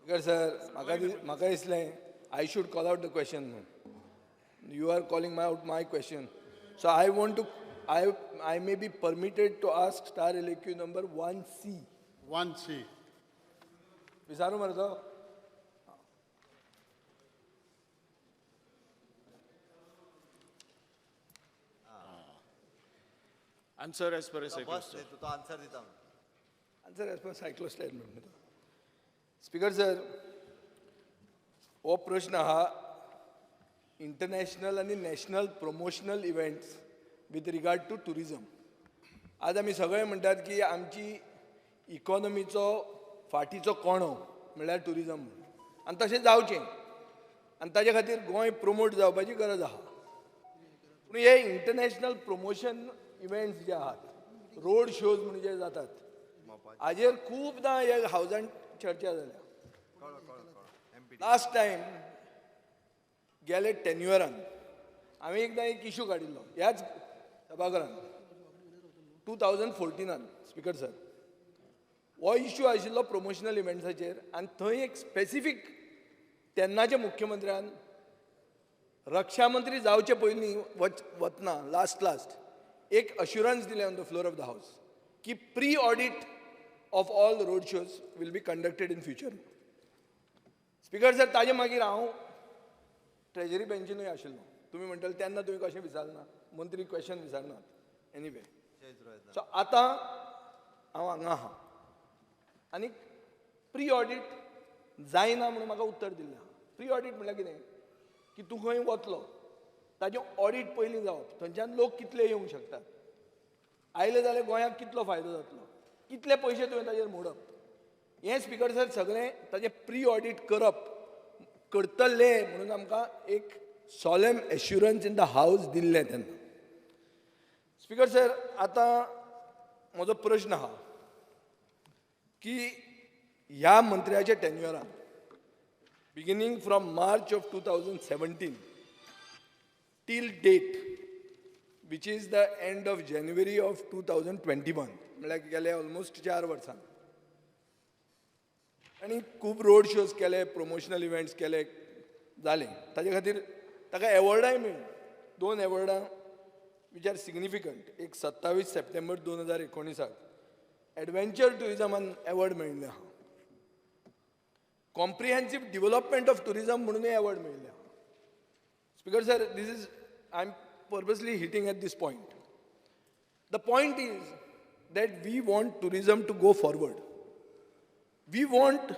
Because sir, Maka Islam, I should call out the question. You are calling out my question. So I want to, I may be permitted to ask star LAQ number 1C. 1C. विचारू मरतो. Answer as per a cyclist. बस नाही, तू तो answer दिता Answer as per cyclostyle म्हणतो. Speaker sir, हो प्रश्न हा international आणि national promotional events with regard to tourism. आज आमी सगळे म्हणटात की आमची इकॉनॉमीचो फाटीचो कोणो म्हणल्यार टुरिझम आनी तशें जावचें आनी ताजे खातीर गोंय प्रमोट जावपाची गरज आहा. पूण हे इंटरनॅशनल प्रमोशन इव्हेंट्स जे आहात, रोड शोज म्हणून जे जातात, हाजेर खूबदां ह्या हावजान चर्चा जाल्या. लास्ट टायम गेले टेन्युअरान हांवें एकदां एक इशू काडिल्लो ह्याच सभाघरान 2014 स्पिकर सर. हो इशू आशिल्लो प्रमोशनल इव्हेंट्साचेर आनी थंय एक स्पेसिफीक तेन्नाच्या मुख्यमंत्र्यान रक्षा मंत्री जावचे पयलीं वतना लास्ट एक अश्युरन्स दिलें on the floor of the house की pre audit of all road shows will be conducted in future. Speaker sir, ताजे मागीर हांव ट्रेजरी बेंचीनूय आशिल्लो. तुमी म्हणटले तेन्ना तुमी कशें विचारना, मंत्री क्वेश्चन विचारनात. एनीवे, सो आतां हांव हांगा आहा आनी प्री ऑडिट जायना म्हणून म्हाका उत्तर दिल्लें आहा. प्री ऑडिट म्हणल्यार कितें की तूं खंय वतलो ताजें ऑडिट पयलीं जावप, थंयच्यान लोक कितले येवंक शकतात, आयले जाल्यार गोंयाक कितलो फायदो जातलो, कितले पयशे तुवें ताजेर मोडप, हें स्पिकर सर सगळें ताजें प्री ऑडिट करतले म्हणून आमकां एक सॉलेम एश्युरन्स इन द हावस दिल्लें तेन्ना. स्पिकर सर, आतां म्हजो प्रश्न आहा की ह्या मंत्र्याच्या टेन्युअरान beginning from March of 2017 till date which is the end of January of 2021 म्हळ्यार गेले ऑलमोस्ट 4 वर्सां आनी खूब रोड शोज केले, प्रमोशनल इव्हेंट्स केले, जाले. ताजे खातीर ताका एवॉर्डाय मेळ्ळी. 2 एवॉर्डां विच आर सिग्निफिकंट. एक 27 सप्टेंबर 2019 एडव्हेंचर टुरिझमान एवॉर्ड मेळिल्ले आहा. कॉम्प्रिहेन्सीव डेव्हलपमेंट ऑफ टुरिझम म्हणूनय एवॉर्ड मेळिल्ले आहा. Speaker sir, this is I am purposely hitting at this point. The point is that we want tourism to go forward. We want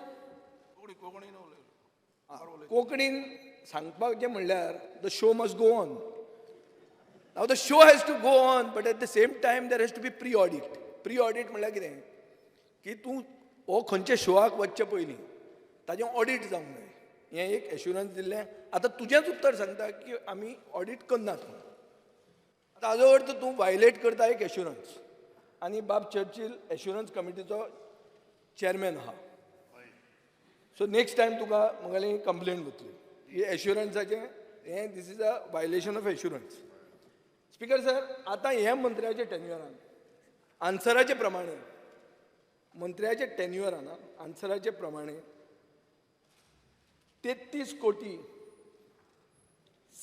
कोंकणीन सांगपाचें म्हणल्यार the show must go on. Now the show has to go on, but at the same time there has to be pre audit. Pre audit म्हणल्यार कितें की तूं हो खंयच्या शोआक वचचे पयलीं ताजें ऑडिट जावंक जाय. हें एक एश्युरन्स दिल्लें. आतां तुजेंच उत्तर सांगता की आमी ऑडिट करनात म्हणून. ताजो अर्थ तूं वायलेट करता एक एश्युरन्स. आनी बाब चर्चिल एश्युरन्स कमिटीचो चेअरमॅन आहा. सो नेक्स्ट टायम तुका म्हगेली कंप्लेंट वतली ही एश्युरन्साचें. हें this is a violation of assurance. Speaker sir, आतां ह्या मंत्र्याच्या टेन्युअरान आन्सराचे प्रमाणे मंत्र्याच्या टेन्युअरान आन्सराचे प्रमाणे 33 कोटी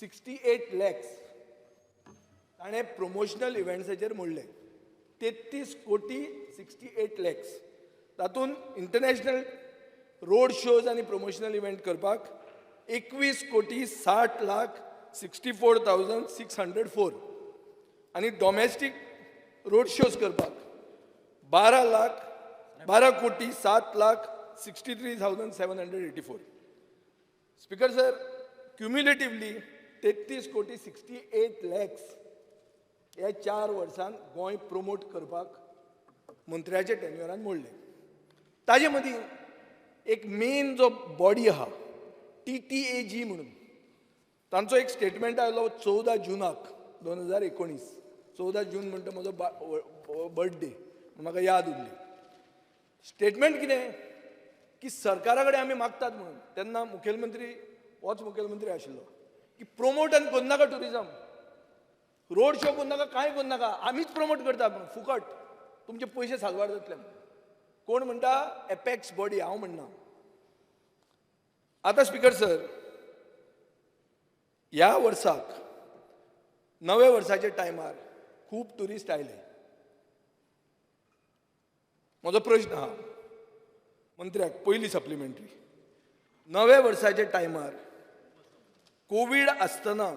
68 लॅक्स ताणें प्रमोशनल इव्हेंट्साचेर मोडले. 33 कोटी 68 लॅक्स. तातूंत इंटरनॅशनल रोड शोज आनी प्रमोशनल इव्हेंट करपाक 21 कोटी 60 लाख 64,604 आनी डॉमेस्टीक रोड शोज करपाक 12 कोटी 7 लाख 63,784. स्पिकर सर, क्युम्युलेटिव्हली 33 कोटी 68 लॅक्स ह्या 4 वर्सांत गोंय प्रमोट करपाक मंत्र्याच्या टेन्युअरान मोडले. ताजे मदीं एक मेन जो बॉडी आहा TTAG म्हणून, तांचो एक स्टेटमेंट आयलो 14 जुनाक 2019. 14 जून म्हणटा म्हजो बर्थडे, म्हाका याद उरली. स्टेटमेंट कितें की सरकारा कडेन आमी मागतात म्हणून, तेन्ना मुखेलमंत्री होच मुखेलमंत्री आशिल्लो, की प्रमोट आनी करनाका टुरिझम, रोड शो करनाका, कांय करनाका, आमीच प्रमोट करता म्हणून फुकट, तुमचे पयशे सालवार जातले. कोण म्हणटा? एपेक्स बॉडी, हांव म्हणना. आता स्पीकर सर, ह्या वर्साक नव्या वर्साच्या टायमार खूब टुरिस्ट आयले. म्हजो प्रश्न आहा मंत्र्याक, पयली सप्लिमेंटरी, नव्या वर्साच्या टायमार कोविड आसतना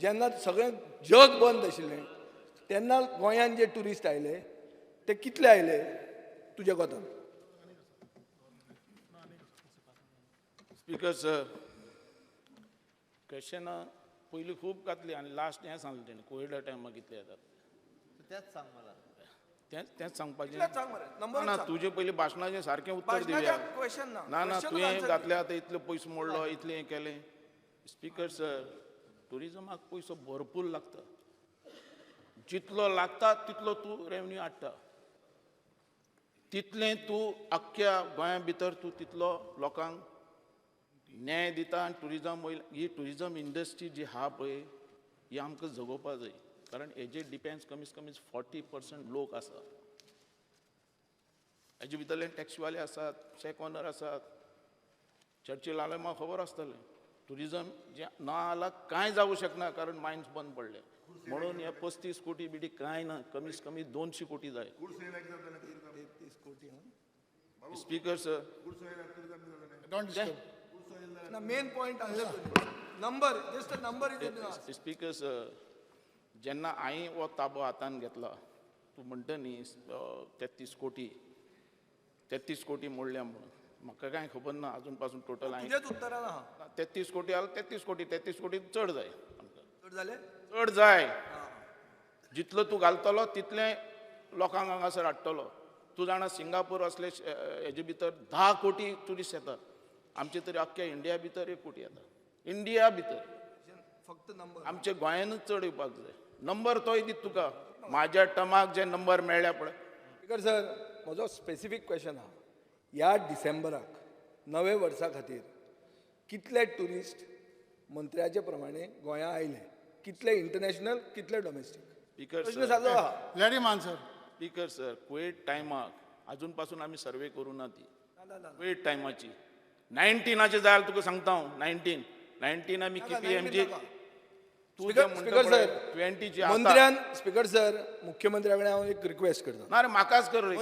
जेन्ना सगळें जग बंद आशिल्लें तेन्ना गोंयांत जे टुरिस्ट आयले ते कितले आयले तुज्या कोतान? स्पीकर सर, क्वेश्चन पयलीं खूब घातली आनी लास्ट हें सांगलें तेणें कोविडा टायमार कितले येतात तेच सांग मला. तेंच सांगपाचें. कितल्याक सांग मरे, नंबर ना सांग. तुजें पयलीं भाशणाचें सारकें उत्तर भाशणाच्या दिवया. question ना. ना Question तुवें answer घातलें आतां इतले पयसो मोडलो, इतलें हें केलें. स्पीकर सर, टुरिजमाक पयसो भरपूर लागता. जितलो लागता तितलो तूं रेवन्यू हाडटा. तितलें तूं आख्ख्या गोंया भितर तूं तितलो लोकांक न्याय दिता आनी टुरिजम वयल्यान ही टुरिजम इंडस्ट्री जी आहा पळय ही आमकां जगोवपा जाय. कारण हेजेर डिपेंड्स कमीत कमी 40% लोक आसा. हेजे भितरले टॅक्सीवाले आसात, शेक ओनर आसात. चर्चिल आल्या म्हाका खबर आसतलें. टुरिजम जे ना आला कांय जावं शकना कारण मायन्स बंद पडले. म्हणून हे 35 कोटी बिटी कांय ना, कमीत कमी 200 कोटी जाय. स्पीकर सर, ना main point number, just a number is speaker sir, जेन्ना हांवें हो ताबो हातान घेतला, तूं म्हणटा न्ही 33 कोटी मोडल्या म्हणून. म्हाका कांय खबर ना अजून पासून टोटल हांवें तुझ्याच उत्तरान आहा 33 कोटी आला 33 कोटी चड जाय आमकां. चड जाले. चड जाय. जितलो तूं घालतलो तितलें लोकांक हांगासर हाडटलो. तूं जाणा सिंगापूर असले हेजे भितर 10 कोटी ट्युरिस्ट येतात. आमचे तरी अख्ख्या इंडिया भितर 1 कोटी येता. इंडिया भितर फक्त नंबर आमच्या गोंयानूच चड येवपाक जाय. नंबर तोय दीत तुका. म्हाज्या टर्माक जे नंबर मेळ्ळ्या पळय. स्पीकर सर, म्हजो स्पेसिफीक क्वेश्चन आहा, ह्या डिसेंबराक नवे वर्सा खातीर कितले टुरिस्ट मंत्र्याचे प्रमाणे गोंया आयले? कितले इंटरनॅशनल, कितले डोमेस्टीक? स्पीकर प्रश्न सर, सादो आहा. Let him answer. Speaker sir, Covid टायमाक अजून पासून आमी सर्वे करूं ना ती. ना, ना. कोविड टायमाची 19चे जाय तुका सांगता हांव. 19 आमी नाका, KPMG 19 नाका. तूं जे स्पीकर म्हणटा पळय सर, 20ची मंत्र्यान, स्पीकर सर, मुख्यमंत्र्या कडेन हांव एक रिक्वेस्ट करता. ना रे म्हाकाच कर रे.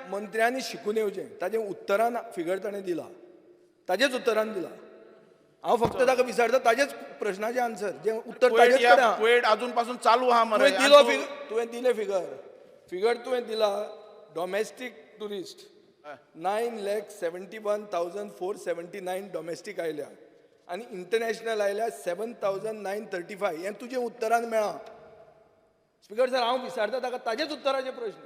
मंत्र्यांनी शिकून येवचें. ताजें उत्तरान फिगर ताणें दिला, ताजेच उत्तरान दिला. हांव फक्त ताका विचारता ताजेच प्रश्नाचे आन्सर, जे उत्तर ताजेच कडेन आहा. कोविड अजून पासून चालू आहा मरे. तुवें दिलो फिगर, तुवें दिले फिगर तुवें दिला. डोमेस्टीक टुरिस्ट 9,71,479 डोमेस्टीक आयल्या आनी इंटरनॅशनल आयल्या 7,935. हें तुजें उत्तरान मेळ्ळां. स्पीकर सर, हांव विचारता ताका ताजेच उत्तराचे प्रश्न,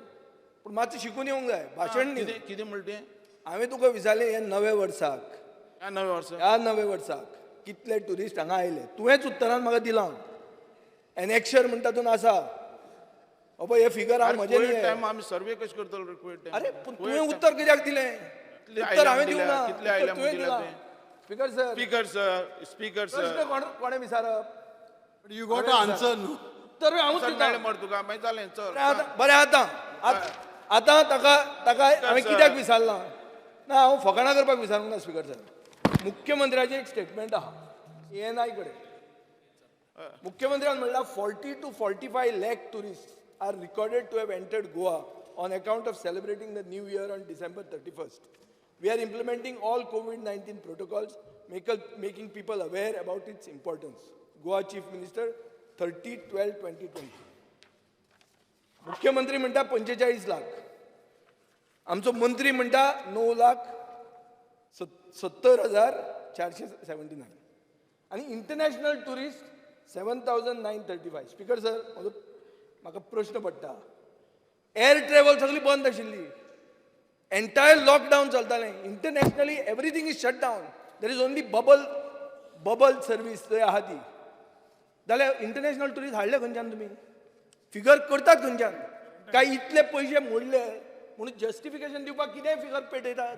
पूण मातशें शिकून येवंक जाय, भाशण न्ही. कितें म्हणलें हांवें तुका विचारलें हें नव्या वर्साक, ह्या नव्या वर्सा ह्या नव्या वर्साक कितले टुरिस्ट हांगा आयले. तुवेंच उत्तरान म्हाका दिलां. एनेक्शर म्हणटा तातूंत आसा. हे फिगर हांव म्हजें कोविड न्ही. टायम आमी सर्वे कशें करतलो रे कोविड टायम? अरे पूण तुवें उत्तर कित्याक दिलें? उत्तर हांवें दिवं ना. कितले आयल्या तुवें दिल्या दिलां. तें? स्पीकर सर, स्पीकर प्रश्न सर, कोणें विचारप? But you got to answer, no? उत्तर हांवूच मेळ्ळें दिता. मरे तुका. मागीर जालें चल. बरें आतां ताका हांवें कित्याक विचारलां ना, हांव फकाणां करपाक विचारूंक ना. स्पीकर सर, मुख्यमंत्र्याचें एक स्टेटमेंट आहा ANI कडेन. मुख्यमंत्र्यान म्हणलां 40 to 45 lakh tourists are recorded to have entered Goa on account of celebrating the new year on December 31st. We are implementing all COVID-19 protocols, making people aware about its importance. Goa Chief Minister 30/12/2020. मुख्यमंत्री म्हणटा 45 लाख. आमचो मंत्री म्हणटा 9,70,479 आणि international tourist 7,935. Speaker sir, म्हाका प्रश्न पडटा. Air travel सगळी बंद आशिल्ली. एंटायर लॉकडावन चलतालें. Internationally everything is shut down. There is only bubble service थंय आहा ती. जाल्यार इंटरनॅशनल टुरिस्ट हाडले खंयच्यान तुमी? फिगर करतात खंयच्यान? काय इतले पयशे मोडले म्हणून जस्टिफिकेशन दिवपाक कितेंय फिगर पेटयतात?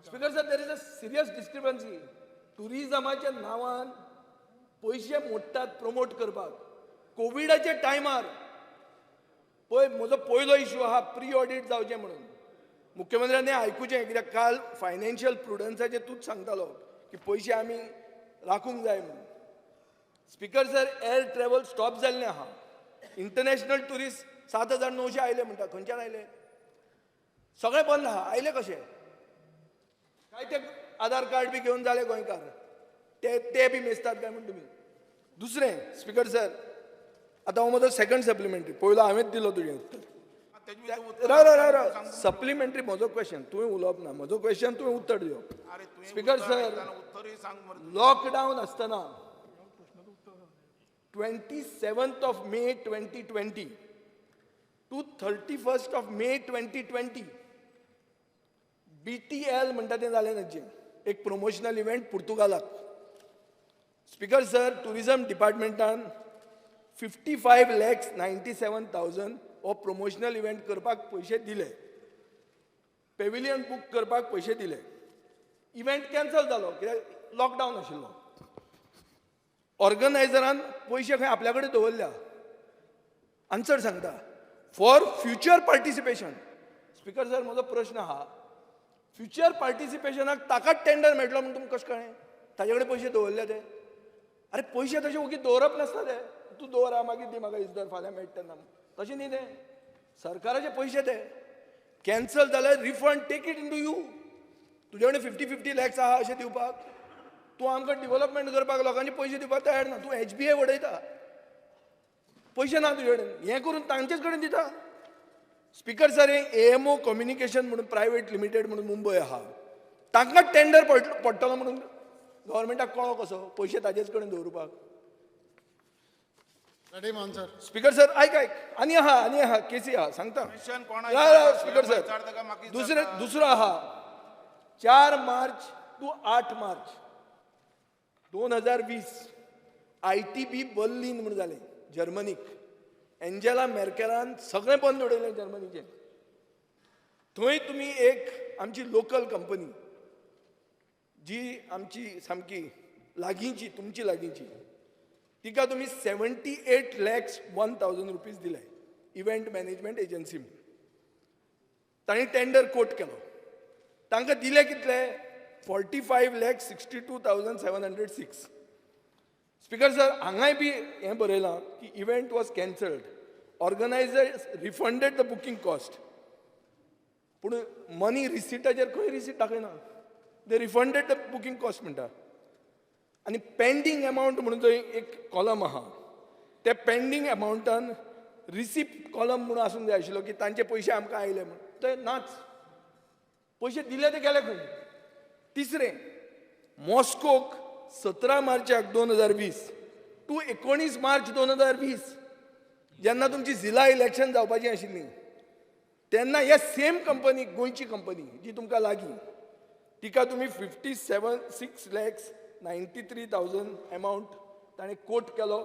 Speaker sir, there is a serious discrepancy. टुरिजमाच्या नांवान पयशे मोडटात प्रमोट करपाक. कोविडाच्या टायमार पळय, म्हजो पयलो इश्यू आहा प्री ऑडिट जावचें म्हणून. मुख्यमंत्र्यांनी आयकुचें कित्याक काल फायनान्शियल प्रुडन्साचेर तूच सांगतालो की पयशे आमी राखूंक जाय म्हणून. Speaker sir, air travel stop जाल्लें आहा. इंटरनॅशनल टुरिस्ट 7,900 आयले म्हणटा. खंयच्यान आयले? सगळें बंद आहा. आयले कशे? काय ते आधार कार्ड बी घेवन जाले गोंयकार, ते बी मेजतात काय म्हण तुमी? दुसरें, स्पीकर सर, आतां हो म्हजो सेकंड सप्लिमेंटरी. पयलो हांवेंच दिलो तुजें उत्तर. राव सप्लिमेंटरी म्हजो क्वेश्चन, तुवें उलोवप ना. म्हजो क्वेश्चन तुवें उत्तर दिवप. स्पीकर सर, उत्तरही सांग मरे. लॉकडाऊन आसतना 27th of May 2020 to 31st of May 2020 BTL म्हणटा तें जालें नजे, एक प्रमोशनल इव्हेंट पुर्तुगालाक. स्पीकर सर, टुरिझम डिपार्टमेंटान 55,97,000 हो प्रमोशनल इव्हेंट करपाक पयशे दिले. पेविलियन बूक करपाक पयशे दिले. इव्हेंट कॅन्सल जालो कित्याक लॉकडावन आशिल्लो. ऑर्गनायझरान पयशे खंय आपल्या कडेन दवरल्या. आन्सर सांगता, for future participation. Speaker sir, म्हजो प्रश्न आहा, फ्युचर पार्टिसिपेशनाक ताकाच टेंडर मेळटलो म्हणून तुमकां कशें कळ्ळें? ताजे कडेन पयशे दवरले ते. अरे पयशे तशे ओगी दवरप नासता ते. तूं दवरा, मागीर दी म्हाका इजदर, फाल्यां मेळटा तेन्ना. तशें न्ही तें. सरकाराचे पयशे ते. कॅन्सल जाल्यार refund, take it in to you. तुजे कडेन 50-50 लॅक्स आहा अशें दिवपाक. तूं आमकां डिव्हलपमेंट करपाक लोकांचे पयशे दिवपाक तयार ना. तूं HBA वडयता. पयशे ना तुजे कडेन. हें करून तांचेच कडेन दिता. स्पीकर सर, हें AMO कम्युनिकेशन म्हणून प्रायवेट लिमिटेड म्हणून मुंबय आहा, तांकां टेंडर पडटलो म्हणून गव्हर्मेंटाक कळो कसो पयशे ताजेच कडेन दवरपाक? Let him answer. Speaker sir, आयक आनी आहा केसी आहा, सांगता. क्वेश्चन कोण स्पीकर सर, दुसरो आहा. 4 March two 8 March 2020 ITB Berlin म्हणून जालें जर्मनीक. एंजेला मेर्केलान सगळें बंद उडयलें जर्मनीचें. थंय तुमी एक आमची लोकल कंपनी, जी आमची सामकी लागींची, तुमची लागींची, तिका तुमी 78,01,000 रुपीज दिले. इव्हेंट मॅनेजमेंट एजन्सी म्हणून तांणी टेंडर कोट केलो. तांकां दिले कितले? 45,62,706. स्पीकर सर, हांगाय बी हें बरयलां की event was cancelled. Organisers refunded the booking cost. पूण मनी रिसिटाचेर खंय रिसीट दाखयना. They refunded the booking cost म्हणटा. आनी पेंडींग अमावंट म्हणून थंय एक कॉलम आहा. त्या पेंडींग अमावंटान रिसिप्ट कॉलम म्हणून आसूंक जाय आशिल्लो की तांचे पयशे आमकां आयले म्हणून. ते नाच. पयशे दिले ते गेले खंय? तिसरें, मॉस्कोक 17 मार्चाक 2020 टू 19 मार्च 2020 जेन्ना तुमची झिला इलेक्शन जावपाची आशिल्लीं, तेन्ना ह्या सेम कंपनीक, गोंयची कंपनी जी तुमकां लागीं, तिका तुमी 56,93,000 अमावंट ताणें कोट केलो.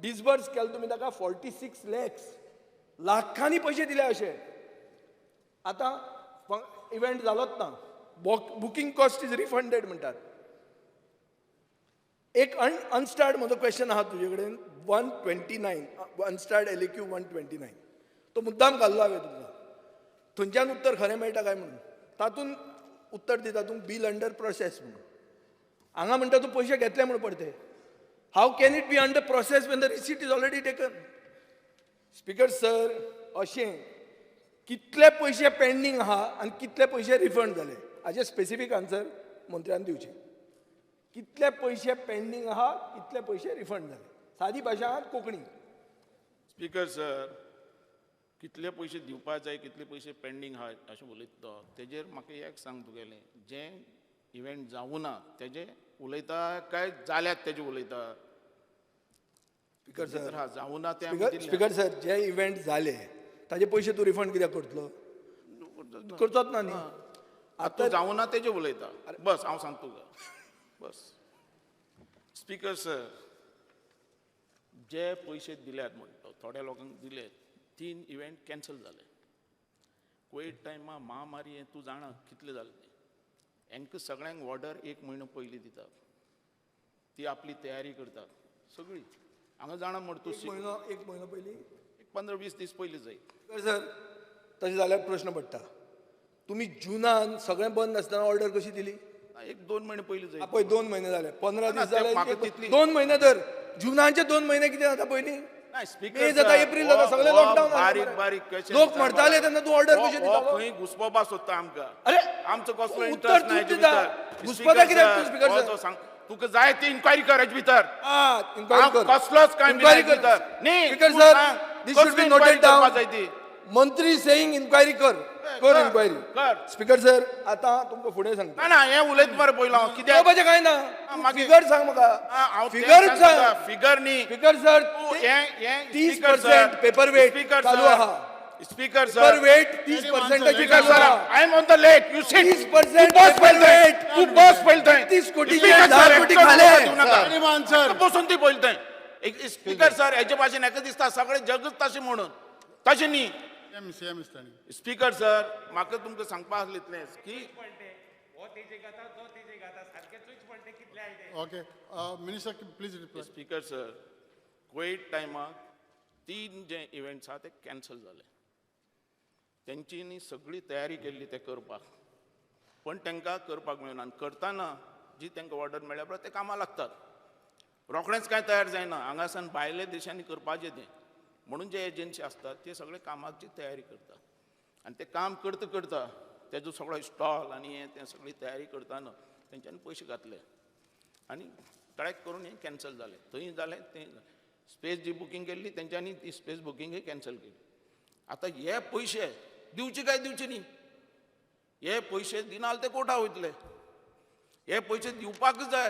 डिसबर्स केलो तुमी ताका 46 लॅक्स. लाखांनी पयशे दिले अशे. आतां इव्हेंट जालोच ना. बुकींग कॉस्ट इज रिफंडेड म्हणटात. एक अनस्टार्ड म्हजो क्वेश्चन आहा तुजे कडेन. 129 अनस्टार्ड LAQ 129 तो मुद्दाम घाल्लो हांवें तुका. थंयच्यान उत्तर खरें मेळटा काय म्हणून. तातूंत उत्तर दिता तूं बील अंडर प्रोसेस म्हणून. हांगा म्हणटा तूं पयशे घेतले म्हणून पडटे. How can it be under process when the receipt is already taken? Speaker sir, अशें कितले पयशे पेंडींग आहा आनी कितले पयशे रिफंड जाले हाचे स्पेसिफीक आन्सर मंत्र्यान दिवचें. कितले पयशे पेंडींग आहा, कितले पयशे रिफंड जाले. सादी भाशा कोंकणी. स्पीकर सर, कितले पयशे दिवपा जाय, कितले पयशे पेंडींग आहा अशें उलयता तेजेर म्हाका एक सांग तुगेलें. जें इव्हेंट जावं ना तेजे उलयता काय जाल्यात तेजे उलयता? स्पीकर सर, हा जावं ना ते आमी दिले. स्पीकर सर, जे इव्हेंट जाले ताजे पयशे तूं रिफंड कित्याक करतलो? करचोच ना न्ही. आतां जावं ना तेजे उलयता. बस हांव सांगता तुका. बस स्पीकर सर, जे पयशे दिल्यात म्हणटा थोड्या लोकांक दिले, 3 इव्हेंट कॅन्सल जाले. कोवीड टायमा महामारी हें तूं जाणा कितले जालें तें. हांकां सगळ्यांक ऑर्डर 1 म्हयनो पयलीं दितात. ती आपली तयारी करतात सगळी. हांगा जाणा म्हण तूं एक म्हयनो पयलीं, 15-20 दीस पयलीं जाय. स्पीकर सर, तशें जाल्यार प्रश्न पडटा. तुम्ही जुनान सगळें बंद आसतना ऑर्डर कशी दिली? 1-2 महिने पयलीं जाय पळय 2 महिने जाले, 15 ना, दीस ते जाले, म्हाका तितली- 2 महिने धर. जुनाचे 2 महिने कितें जाता पयलीं? नाही, स्पीकर मे जाता, साहेब, एप्रिल जाता, हो- सगळे हो लॉकडाऊन बारीक बारीक question लोक विचारता. म्हणटाले तेन्ना तूं ऑर्डर कशी हो दितालो? खंय घुसपा सोदता आमकां. अरे, आमचो कसलो उत्तर इंटरेस्ट नाही तूच हेजे दिता. भितर. घुसपता स्पीकर कित्याक साहेब, तूं स्पीकर हो साहेब? तो सांग तुका जाय ती इन्क्वायरी कर हेजे भितर. इन्क्वायरी हांव कर. कसलोच काय इन्क्वायरी भितर कर. न्ही, स्पीकर तूं सर, सांग, दिस शुड कसली बी इन्क्वायरी नोटेड डाऊन. करपा जाय ती. मंत्री सेईंग इन्क्वायरी कर. कर इन्क्वायरी. कर. स्पीकर सर, आता तुमकां फुडें सांगता. ना ना हें उलयत मरे पयलो हांव. कित्याक करपाचें काय ना. मागीर- फिगर सांग म्हाका. हांव तें फिगर सांगता, सांग. फिगर न्ही. स्पीकर सर, तूं हें 30% पेपर वेट चालू आहा. Speaker paper sir, weight 30% speaker sir, I am on the lake. You sit. 30% तू बस पेपर पयली थंय. वेट. तू बस पयली थंय. 30 कोटी स्पीकर 10 सर, कोटी एकटो खाले. तुका दिवं नाका. Let him answer. तू बसून ती पयली थंय. स्पीकर सर, हेचे भाशेन हेका दिसता सगळे जगच तशें म्हणून. तशें न्ही. Same is standing. Speaker sir, म्हाका तुमकां सांगपा आसलें इतलेंच की Okay. Minister, please reply. Speaker sir, Covid टायमाक 3 जे इव्हेंट्स आहा ते कॅन्सल जाले. तेंच्यांनी सगळी तयारी केल्ली ते करपाक, पण तांकां करपाक मेळना. आनी करतना जी तांकां ऑर्डर मेळ्ळ्या पळय ते कामां लागतात. रोखडेंच कांय तयार जायना. हांगासान भायल्या देशांनी करपाचें तें म्हणून जे एजन्सी असतात ते सगळे कामाची तयारी करतात. आनी ते काम करता करता तेजो सगळो स्टॉल आनी हें तें सगळी तयारी करताना तेंच्यांनी पयशे घातले आनी ट्रॅक करून हें कॅन्सल जालें. थंय जालें तें स्पेस जी बुकींग केल्ली तेंच्यांनी ती स्पेस बुकींगय कॅन्सल केली. आतां हे पयशे दिवचे काय दिवचे न्ही? हे पयशे दिनाल ते कोर्टा वयतले. हे पयशे दिवपाकच जाय.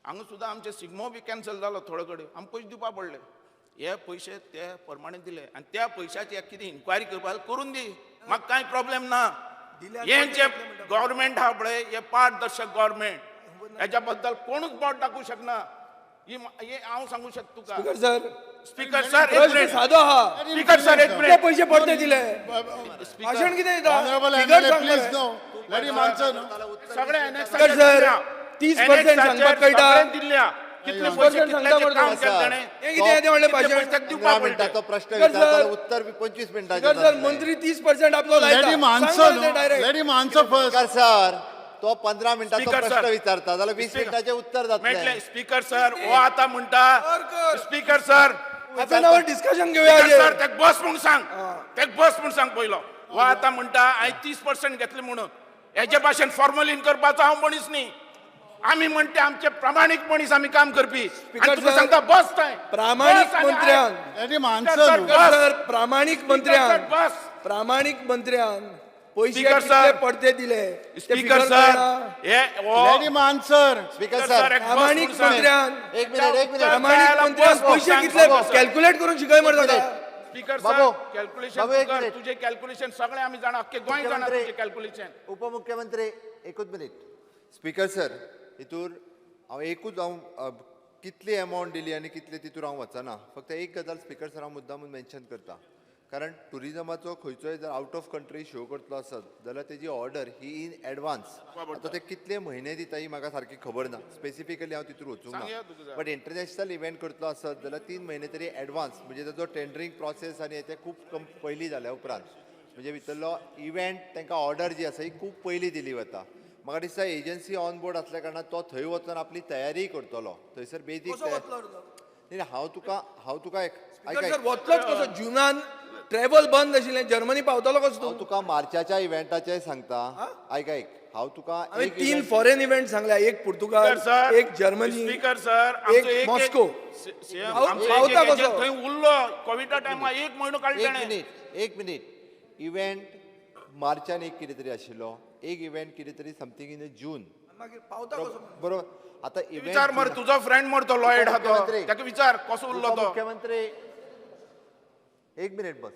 हांगा सुद्दां आमचे सिग्मो बी कॅन्सल जालो थोडे कडेन. आमकां पयशे दिवपा पडले. हे पयशे ते प्रमाणे दिले आनी त्या पयशाची एक कितें इन्क्वायरी करपाक करून दी. म्हाका कांय प्रॉब्लेम ना. हे जे गव्हर्मेंट आहा पळय हे पारदर्शक गव्हर्मेंट, हेच्या बद्दल कोणूच बोट दाखवू शकना. हे हांव सांगू शकता तुका. स्पीकर सर, स्पीकर सर, एक प्रश्न मिनिट. सादो आहा. स्पीकर सर, एक कितले मिनिट. पैसे पडते दिले? भाषण कितें दिता? Honorable फिगर MLA, सांग please मरे. no. Let him answer. No. सगळे स्पीकर सर, 30% सांगपाक कळटा. दिल्या. कितले 30% पैसे सांगता कितल्याचे मरे काम तूं. केले ताणें. हे कितें येदें व्हडलें कितले भाशण? पैसे दिवपा 15 पडले. मिनिटाचो प्रश्न स्पीकर विचारतालो सर. उत्तर बी 25 मिनिटाचें स्पीकर सर, जातलें. मंत्री 30% आपलो Let लायता. him सांग answer. मरे ते No. direct. Let him answer first. Speaker sir, तो 15 मिनिटाचो स्पीकर प्रश्न सर. विचारता जाल्यार 20 स्पीकर. मिनिटाचें उत्तर मेळटलें. जातलें. स्पीकर सर, हो आता म्हणटा. कर. स्पीकर सर, हाच्या नावार डिस्कशन घेऊया स्पीकर सर, हाजेर. तेक बस म्हणून सांग. तेक बस म्हणून सांग पयलो. हो आता म्हणटा हांवें 30% घेतले म्हणून. हेचे भाशेन फॉर्मलीन करपाचो हांव मनीस न्ही. आमी म्हणटे आमचे प्रामाणीक मनीस आमी काम करपी. आनी तुका सर, सांगता बस थंय. प्रामाणिक बस आनी मंत्र्यान Let him speaker answer. Sir, No. Speaker बस. सर, प्रामाणिक मंत्र्यान बस. प्रामाणिक मंत्र्यान पैसे स्पीकर कितले सर. पडते दिले ते स्पीकर फिगर सर, कळना. हे हो Let him answer. Speaker speaker sir, sir, एक बस प्रामाणिक म्हणून सांग. मंत्र्यान एक मिनिट. प्रामाणिक मंत्र्यान पैसे कितले कॅल्क्युलेट करून शिकय मरे एक जाता. स्पीकर बाबू, सर, कॅल्क्युलेशन बाबू, एक कर. मिनिट. तुझे कॅल्क्युलेशन सगळे आम्ही जाणा. अख्खे गोंय जाणा मुख्यमंत्री. तुझे कॅल्क्युलेशन. उपमुख्यमंत्री एकूच मिनिट. स्पीकर सर, हितूर हांव एकूच कितली अमावंट दिली आनी कितले तितूर हांव वचना. फक्त एक गजाल स्पीकर सर हांव मुद्दामून मेन्शन करता. कारण टुरिजमाचो खंयचोय जर आउट ऑफ कंट्री शो करतलो आसत जाल्यार तेजी ऑर्डर ही इन एडवान्स. आतां ते कितले म्हयने दिता ही म्हाका सारकी खबर ना. स्पेसिफिकली हांव तितूर वचूंक सांगया तुका ना. जाय. बट इंटरनॅशनल इव्हेंट करतलो आसत जाल्यार 3 म्हयने तरी एडवान्स म्हणजे ताजो टेंडरींग प्रोसेस आनी ते खूब पयलीं जाल्या उपरांत म्हणजे भितरलो इव्हेंट तांकां ऑर्डर जी आसा ही खूब पयलीं दिली वता. म्हाका दिसता एजन्सी ऑन बोर्ड आसल्या कारणान तो थंय वचून आपली तयारी करतलो. थंयसर बेजीक कसो वतलो रे तो? नाही हांव तुका स्पीकर सर, वतलोच कसो? जुनान ट्रॅव्हल बंद आशिल्लें, जर्मनी पावतलो कसो हांव तूं? तुका मार्चाच्या इव्हेंटाचें सांगता. आयक हांव तुका हांवें एक 3 event- फॉरेन इव्हेंट सांगल्या. एक पुर्तुगाल, स्पीकर सर, एक जर्मनी, स्पीकर सर, एक आमचो एक मॉस्को. आमचो कसो? थंय उरलो कोविडा टायमार 1 म्हयनो काडले एक ताणें. मिनिट एक मिनिट. इव्हेंट मार्चान एक कितें तरी आशिल्लो. एक इव्हेंट कितें तरी समथींग इन जून. मागीर पावता कसो? बरोबर. आतां विचार मरे इव्हेंट तुजो फ्रेंड मरे तो लॉयड आहा तो. उपमुख्यमंत्री. ताका विचार कसो उरलो तो. मुख्यमंत्री एक मिनिट बस.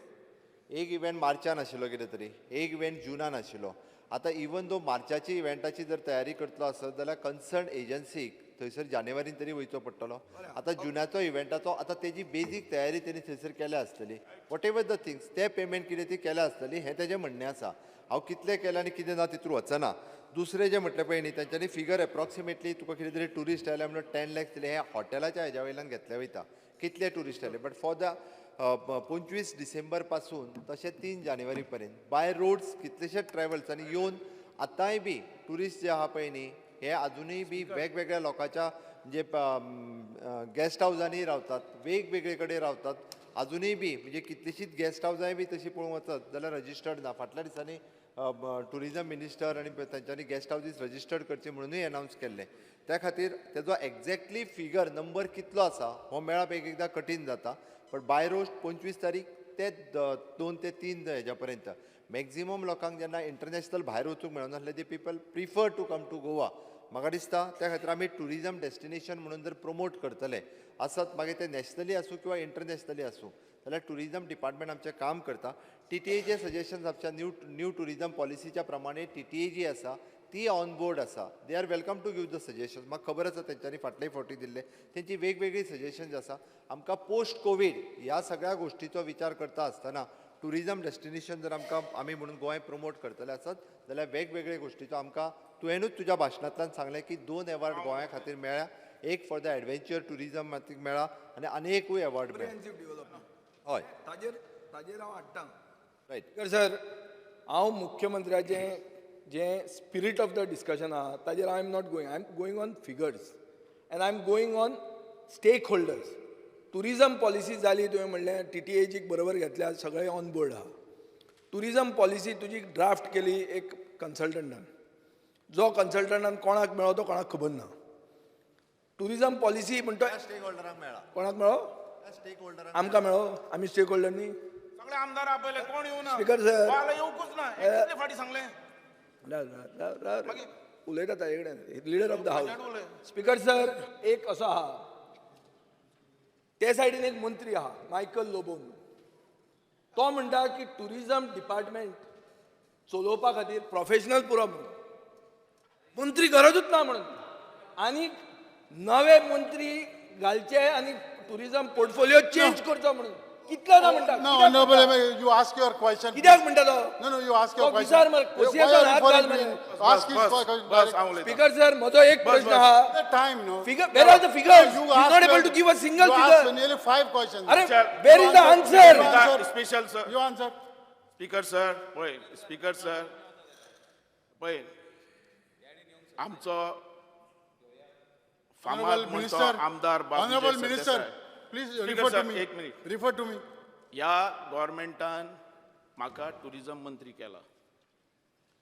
एक इव्हेंट मार्चान आशिल्लो कितें तरी, एक इव्हेंट जुनान आशिल्लो. आतां इवन दो मार्चाची इव्हेंटाची जर तयारी करतलो आसत जाल्यार कन्सर्न एजन्सीक थंयसर जानेवारीन तरी वयचो पडटलो. आतां जुनाचो इव्हेंटाचो आतां तेजी बेजीक तयारी तेणी थंयसर केल्या आसतली. वॉट एवर द थिंग्स ते पेमेंट कितें ती केल्या आसतली हें तेजें म्हणणें आसा. हांव कितलें केलें आनी कितें ना तितूर वचना. दुसरें जें म्हटलें पळय न्ही तेंच्यांनी फिगर एप्रॉक्सिमेटली तुका कितें तरी टुरिस्ट आयल्या म्हणून 10 lakhs दिले. हें हॉटेलाच्या हेज्या वयल्यान घेतले वयता कितले टुरिस्ट आयले. बट फॉर द 25 डिसेंबर पासून तशें 3 जानेवारी पर्यंत बाय रोड्स कितलेशेच ट्रॅव्हल्सांनी येवन आतांय बी ट्युरिस्ट जे आहा पळय न्ही हे अजुनूय बी वेगवेगळ्या लोकांच्या जे गेस्ट हावजांनी रावतात वेगवेगळे कडेन रावतात अजुनूय बी म्हणजे कितलीशींच गेस्ट हावजांय बी तशी पळोवंक वचत जाल्यार रजिस्टर्ड ना फाटल्या दिसांनी टुरिजम मिनिस्टर आनी तांच्यांनी गेस्ट हावजीस रजिस्टर्ड करचे म्हणूनय अनावन्स केल्ले त्या खातीर तेजो एक्झॅक्टली फिगर नंबर कितलो आसा हो मेळप एक एकदां कठीण जाता बट बाय रोड 25 तारीख ते 2 ते 3 हेज्या पर्यंत मॅक्झिमम लोकांक जेन्ना इंटरनॅशनल भायर वचूंक मेळनासलें the people prefer to come to Goa म्हाका दिसता त्या खातीर आमी टुरिजम डेस्टिनेशन म्हणून जर प्रमोट करतले आसत मागीर ते नॅशनली आसूं किंवा इंटरनॅशनली आसूं जाल्यार टुरिजम डिपार्टमेंट आमचें काम करता TTA सजेशन्स आमच्या न्यू टुरिजम पॉलिसीच्या प्रमाणे TTA जी आसा ती ऑन बोर्ड आसा they are welcome to give the suggestions म्हाका खबर आसा तेंच्यांनी फाटलेय फावटी दिल्ले तेंची वेगवेगळी सजेशन्स आसा आमकां पोस्ट कोवीड ह्या सगळ्या गोश्टीचो विचार करता आसतना टुरिजम डेस्टिनेशन जर आमी म्हणून गोंय प्रमोट करतले आसत जाल्यार वेगवेगळे गोश्टीचो आमकां तुवेंनूच तुज्या भाशणांतल्यान सांगलें की 2 अवॉर्ड गोंया खातीर मेळ्ळ्या एक फॉर द एडव्हेंचर टुरिजम खातीर मेळ्ळा आनी आनीकूय अवॉर्ड मेळ्ळा डेव्हलपमेंट हय ताजेर हांव हाडटां रायट सर हांव मुख्यमंत्र्याचें जें स्पिरीट ऑफ द डिस्कशन आहा ताजेर I am not going I am going on figures and I am going on stake holders tourism policy जाली तुवें म्हणलें TTAजीक बरोबर घेतल्या सगळे ऑन बोर्ड आहा टुरिजम पॉलिसी तुजी ड्राफ्ट केली एक कन्सल्टंटान जो कन्सल्टंटान कोणाक मेळ्ळो तो कोणाक खबर ना टुरिजम पॉलिसी म्हणटा स्टेक होल्डरांक मेळ्ळा कोणाक मेळ्ळो स्टेक होल्डरांक आमकां मेळ्ळो आमी स्टेक होल्डर न्ही सगळे आमदार आपले कोण येऊना Speaker sir. वाला येऊकूच ना एक कितले फाटी सांगले उलयता ताजे कडेन लिडर ऑफ द उलय. हाऊस स्पीकर सर एक असो आहा ते सायडीन एक मंत्री आहा मायकल लोबोन तो म्हणटा की टुरिजम डिपार्टमेंट चलोवपा खातीर प्रोफेशनल पुरो म्हणून मंत्री गरजूच ना म्हणून आनी नवे मंत्री घालचे आनी टुरिजम पोर्टफोलिओ चेंज करचो म्हणून कितलो ना म्हणटा No, Honorable, you ask your question. कित्याक म्हणटा तो No, no, you ask your तो question. विचार मरे, Why खोशयेचो are you हात referring घाल me? मरे. Ask his question. बस हांव उलयतां. स्पीकर सर म्हजो एक प्रश्न बस. आहा The time, no? Figure, where are the figures? You He's asked not able your- to give a single you asked figure. nearly 5 questions. अरे, Sir, where is the answer? answer. Special sir You answer. Speaker sir पळय speaker sir पळय आमचो फामाद Honorable म्हणतो Minister. आमदार बाबूजी Honorable Minister, Sardesai. please Speaker refer to sir, me. एक minute. Refer to me. ह्या गव्हर्मेंटान म्हाका टुरिजम मंत्री केला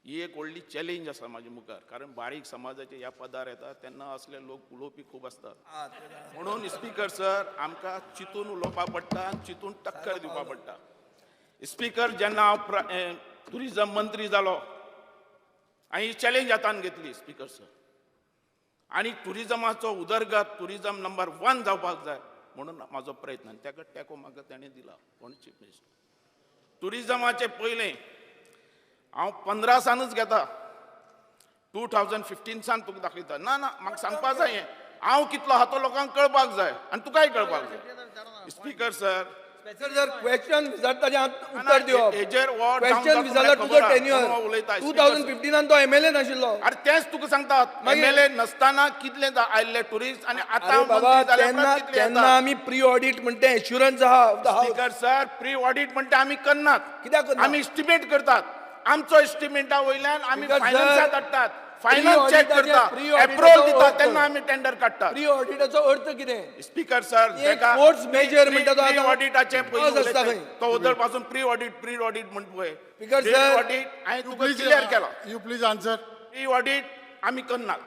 ही एक व्हडली चॅलेंज आसा म्हाज्या मुखार कारण बारीक समाजाचे ह्या पदार येतात तेन्ना असले लोक उलोवपी खूब आसतात म्हणून स्पीकर सर आमकां चिंतून उलोवपाक पडटा आनी चिंतून टक्कर दिवपाक पडटा स्पीकर जेन्ना हांव टुरिजम मंत्री जालो हांवें ही चॅलेंज हातान घेतली स्पीकर सर आनी टुरिजमाचो उदरगत टुरिजम नंबर 1 जावपाक जाय म्हणून म्हाजो प्रयत्न आनी तेका तेको म्हाका ताणें दिला कोण चीफ मिनिस्टर टुरिजमाचे पयलें हांव 15 सानूच घेता 2015 सान तुका दाखयता ना ना म्हाका सांगपा जाय हें हांव कितलो आहा तो लोकांक कळपाक जाय आनी तुकाय कळपाक जाय speaker sir speaker sir question विचारता तें उत्तर दिवप हेजेर हो क्वेश्चन विचारला तुजो टेन्युअर 2015 तो MLA नाशिल्लो अरे तेच तुका सांगतात मागीर- MLA नसताना कितले आयिल्ले टुरिस्ट आनी आतां अरे बाबा मंत्री जाल्या तेन्ना उपरांत कितले तेन्ना येतात आमी प्री ऑडिट म्हणटा एश्युरन्स आहा of the house speaker sir pre audit म्हणटा आमी करनात कित्याक करना? आमी एस्टिमेट करतात आमचो एस्टिमेटा वयल्यान आमी Speaker sir, फायनान्साक धाडटात फायनान्स चेक pre-auditaचे- करता pre-auditaचो अप्रुवल दिता अर्थ. तेन्ना आमी टेंडर काडटात प्री ऑडिटाचो अर्थ कितें स्पीकर सर एक sports measure म्हणटा तो प्री आतां ऑडिटाचे पास आसता खंय. तो उदळ पासून प्री ऑडिट म्हणटा पळय Speaker प्री sir, ऑडिट हांवें You तुका please, क्लियर केला you please answer. Pre audit आमी करनात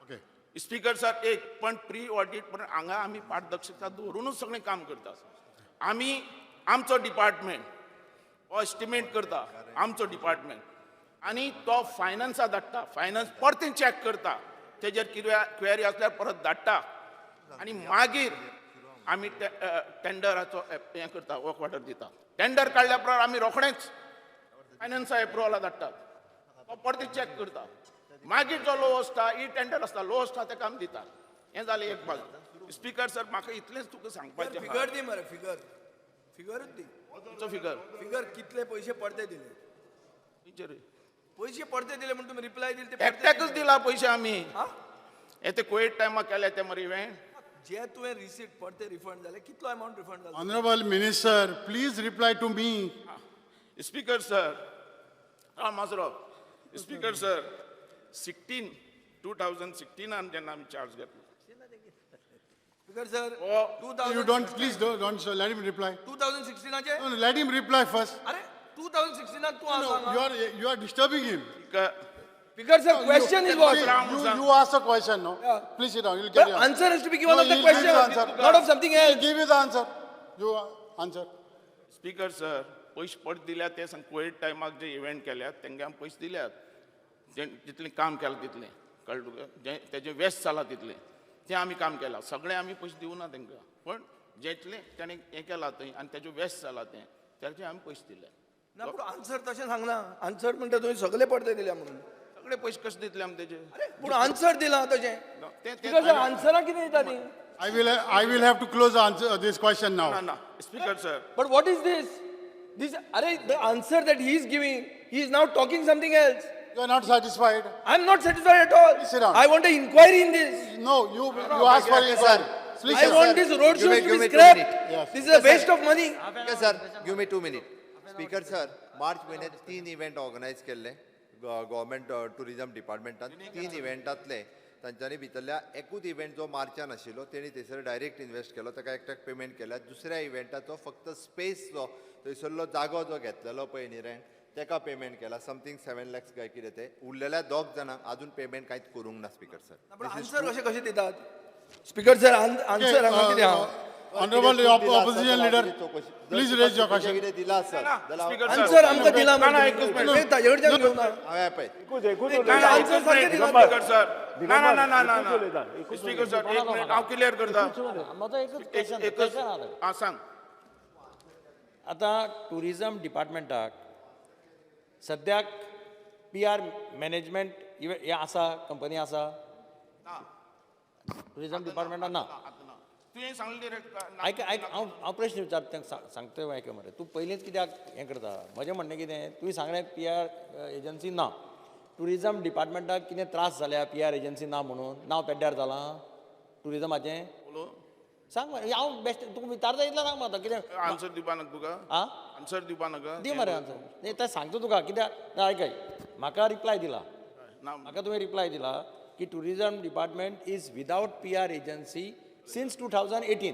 Okay. स्पीकर सर एक पण प्री ऑडिट पण हांगा आमी पारदर्शकता दवरूनच सगळें काम करतात आमी आमचो डिपार्टमेंट हो एस्टिमेट करता आमचो डिपार्टमेंट आनी तो फायनान्सा धाडटा फायनान्स परते चॅक करता तेजेर क्वेरी आसल्यार परत धाडटा आनी मागीर आमी टेंडराचो हें करता वर्क ऑर्डर दिता टेंडर काडल्या उपरांत आमी रोखडेंच फायनान्सा एप्रुवला धाडटात तो परते चॅक करता मागीर जो लोवस्ट आहा ही टेंडर आसता लोवस्ट आहा तेका आमी दिता हें जालें एक बाजू स्पीकर सर म्हाका इतलेंच तुका सांगपाचें आहा. फिगर दी मरे फिगरूच दी तुमचो फिगर फिगर कितले पयशे पडते दिले विचार पयशे पडते दिले म्हणून तुम्ही रिप्लाय दिले ते एकट्याकच दिला पयशे आमी हा? हे ते कोविड टायमाक केले ते मरे इव्हेंट जे तुवें रिसीट पडटे रिफंड जाले कितलो अमाउंट रिफंड जालो Honorable Minister, please reply to me. Speaker sir माजरो स्पीकर सर 2016 जेन्ना आमी चार्ज घेतलो speaker sir You don't, please don't, so let him reply. 2016 चे No, no, let him reply first. अरे 2016 तू No, you are disturbing him. Speaker sir question is what You ask a question, no? Yeah. Please sit down, you'll get The your answer has to be given No, of the he'll give you question, answer. not of something He'll else. give you the answer. You answer. Speaker sir पयशे पडत दिल्यात ते सांग Covid टायमाक जे event केल्यात तेंगे आमी पयशे दिल्यात जे जितलें काम केलां तितलें कळ्ळें तुका जे तेजें वेस्ट जाला तितलें तें आमी काम केलां सगळें आमी पयशे दिवना तेंकां पण जितलें तेणें हें केलां थंय आनी तेजें वेस्ट जाला तें तेजे आमी पयशे दिले ना पूण आन्सर तशें सांगना आन्सर म्हणटा तुवें सगळे पडते दिल्या म्हणून सगळे पयशे कशे दितले आमी तेजे पूण आन्सर दिला तशें ते स्पीकर सर आन्सरां कितें दिता ती I will have to close the answer, this question now. ना speaker sir but what is this अरे the answer that he is giving he is now talking something else You are not satisfied? I am not satisfied at all. Please sit down. I want an inquiry in this. No, you ask for okay, inquiry. sir. Please, I sir. want this road Give shows me- to give be me 2 scrapped. minutes. Yes. This is a waste of money. Okay, sir, give me 2 minutes. Speaker, sir, March महिन्यात 3 event organise केल्ले government tourism डिपार्टमेंटान 3 इव्हेंटांतले तांच्यांनी भितरल्या एकूच event जो मार्चान आशिल्लो तेणी थंयसर direct invest केलो ताका एकट्याक पेमेंट केल्या दुसऱ्या इव्हेंटाचो फक्त स्पेस जो थंयसरलो जागो जो घेतलेलो पळय न्ही रेंट तेका पेमेंट केला समथींग 7 lakhs काय कितें ते उरलेल्या 2 जाणांक अजून पेमेंट कांयच करूंक ना स्पीकर सर पण आन्सर कसे कसे दितात स्पीकर सर आन्सर हांगा कितें आहा Honorable opposition leader, please raise your question. कितें दिला आसत जाल्यार स्पीकर आन्सर आमकां दिला ना, ना, एकूच मिनिट. ताजे कडच्यान घेवं ना हांवें पळय आन्सर सारकें दिला स्पीकर सर ना स्पीकर सर एक मिनिट हांव क्लियर करता माझा एकच क्वेश्चन एकच हां सांग आता टुरिझम डिपार्टमेंटाक सद्याक PR मॅनेजमेंट हे आसा कंपनी आसा टुरिझम डिपार्टमेंटान ना तुवें सांगलें आयक हांव प्रश्न विचारता सांगतोय आयक मरे तूं पयलींच कित्याक हें करता म्हजें म्हणणें कितें तुवें सांगलें PR एजन्सी ना टुरिझम डिपार्टमेंटाक कितें त्रास जाल्या PR एजन्सी ना म्हणून नांव पेड्ड्यार जालां टुरिझमाचें सांग मरे हांव बेस्ट तुका विचारता इतलें सांग म्हाका कितें आन्सर दिवपा नाका तुका आं आन्सर दिवपा नाका दी मरे आन्सर नाही तर सांगतो तुका कित्याक ना आयकय म्हाका रिप्लाय दिला ना म्हाका तुवें रिप्लाय दिला की tourism department is without PR agency since 2018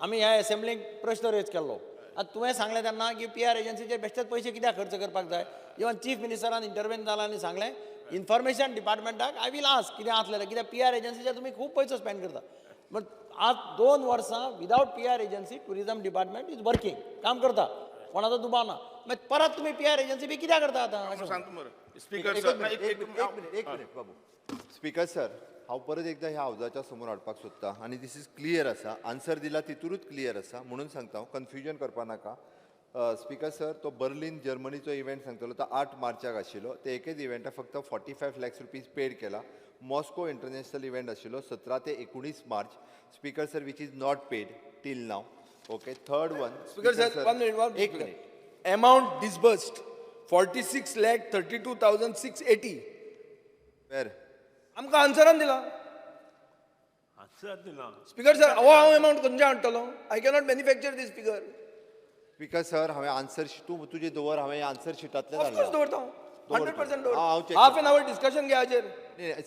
आमी ह्या एसेंब्लीक प्रश्न रेज केल्लो आतां तुवें सांगलें तेन्ना की PR एजन्सीचे बेश्टेच पयशे कित्याक खर्च करपाक जाय इवन चीफ मिनिस्टरान इंटरव्हेन जाला आनी सांगलें इन्फॉर्मेशन डिपार्टमेंटाक आय वील आस्क कितें आसलें कित्याक PR एजन्सीचेर तुमी खूब पयसो स्पेंड करता बट आज 2 वर्सां without PR agency tourism department is working काम करता कोणाचो दुबाव ना मागीर परत तुमी PR एजन्सी बी कित्याक करता आतां सांगतो मरे स्पीकर एक सर मिनिट बाबू स्पीकर सर हांव परत एकदां ह्या हावजाच्या समोर हाडपाक सोदतां आनी दीस इज क्लियर आसा आन्सर दिला तितूरूच क्लियर आसा म्हणून सांगता हांव कन्फ्युजन करपा नाका स्पीकर सर तो बर्लिन जर्मनीचो इव्हेंट सांगतलो तो 8 मार्चाक आशिल्लो ते एकेच इव्हेंटाक फक्त 45 lakhs रुपीज पेड केला मॉस्को इंटरनॅशनल इव्हेंट आशिल्लो 17 ते 19 March speaker sir which is not paid till now okay third one speaker sir 1 minute एक मिनिट अमाउंट डिसबर्स्ड 46,32,680 वेर आमकां आन्सरान दिला स्पीकर सर हांव अमाउंट खंयच्यान हाडटलो I cannot manufacture this speaker speaker sir हांवें आन्सर तूं तुजें दवर हांवें आन्सर शिटांतलें ऑफकोर्स धाडला दवरता 100% हांव check दवरता हाफ एन आवर डिस्कशन घे हाजेर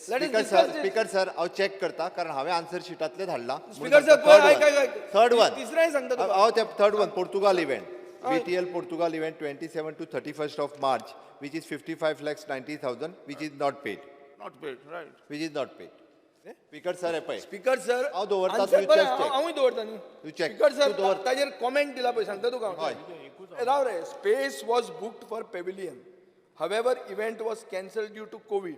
स्पीकर सर हांव चॅक करता कारण हांवें आन्सर शिटांतले धाडला स्पीकर सर पळय आयक आयक थर्ड वन तिसरें सांगता तुका हांव ते third one Portugal event VTL Portugal event 27 to 31st of March which is 55,90,000 which is not paid not paid right which is not paid speaker sir हे पळय स्पीकर सर हांव दवरता, तूं check. हांवूय दवरता न्ही You check. स्पीकर तूं sir दवर. ताजेर कॉमेंट दिला पळय सांगता तुका हय. राव रे space was booked for pavilion However, event was cancelled due to COVID.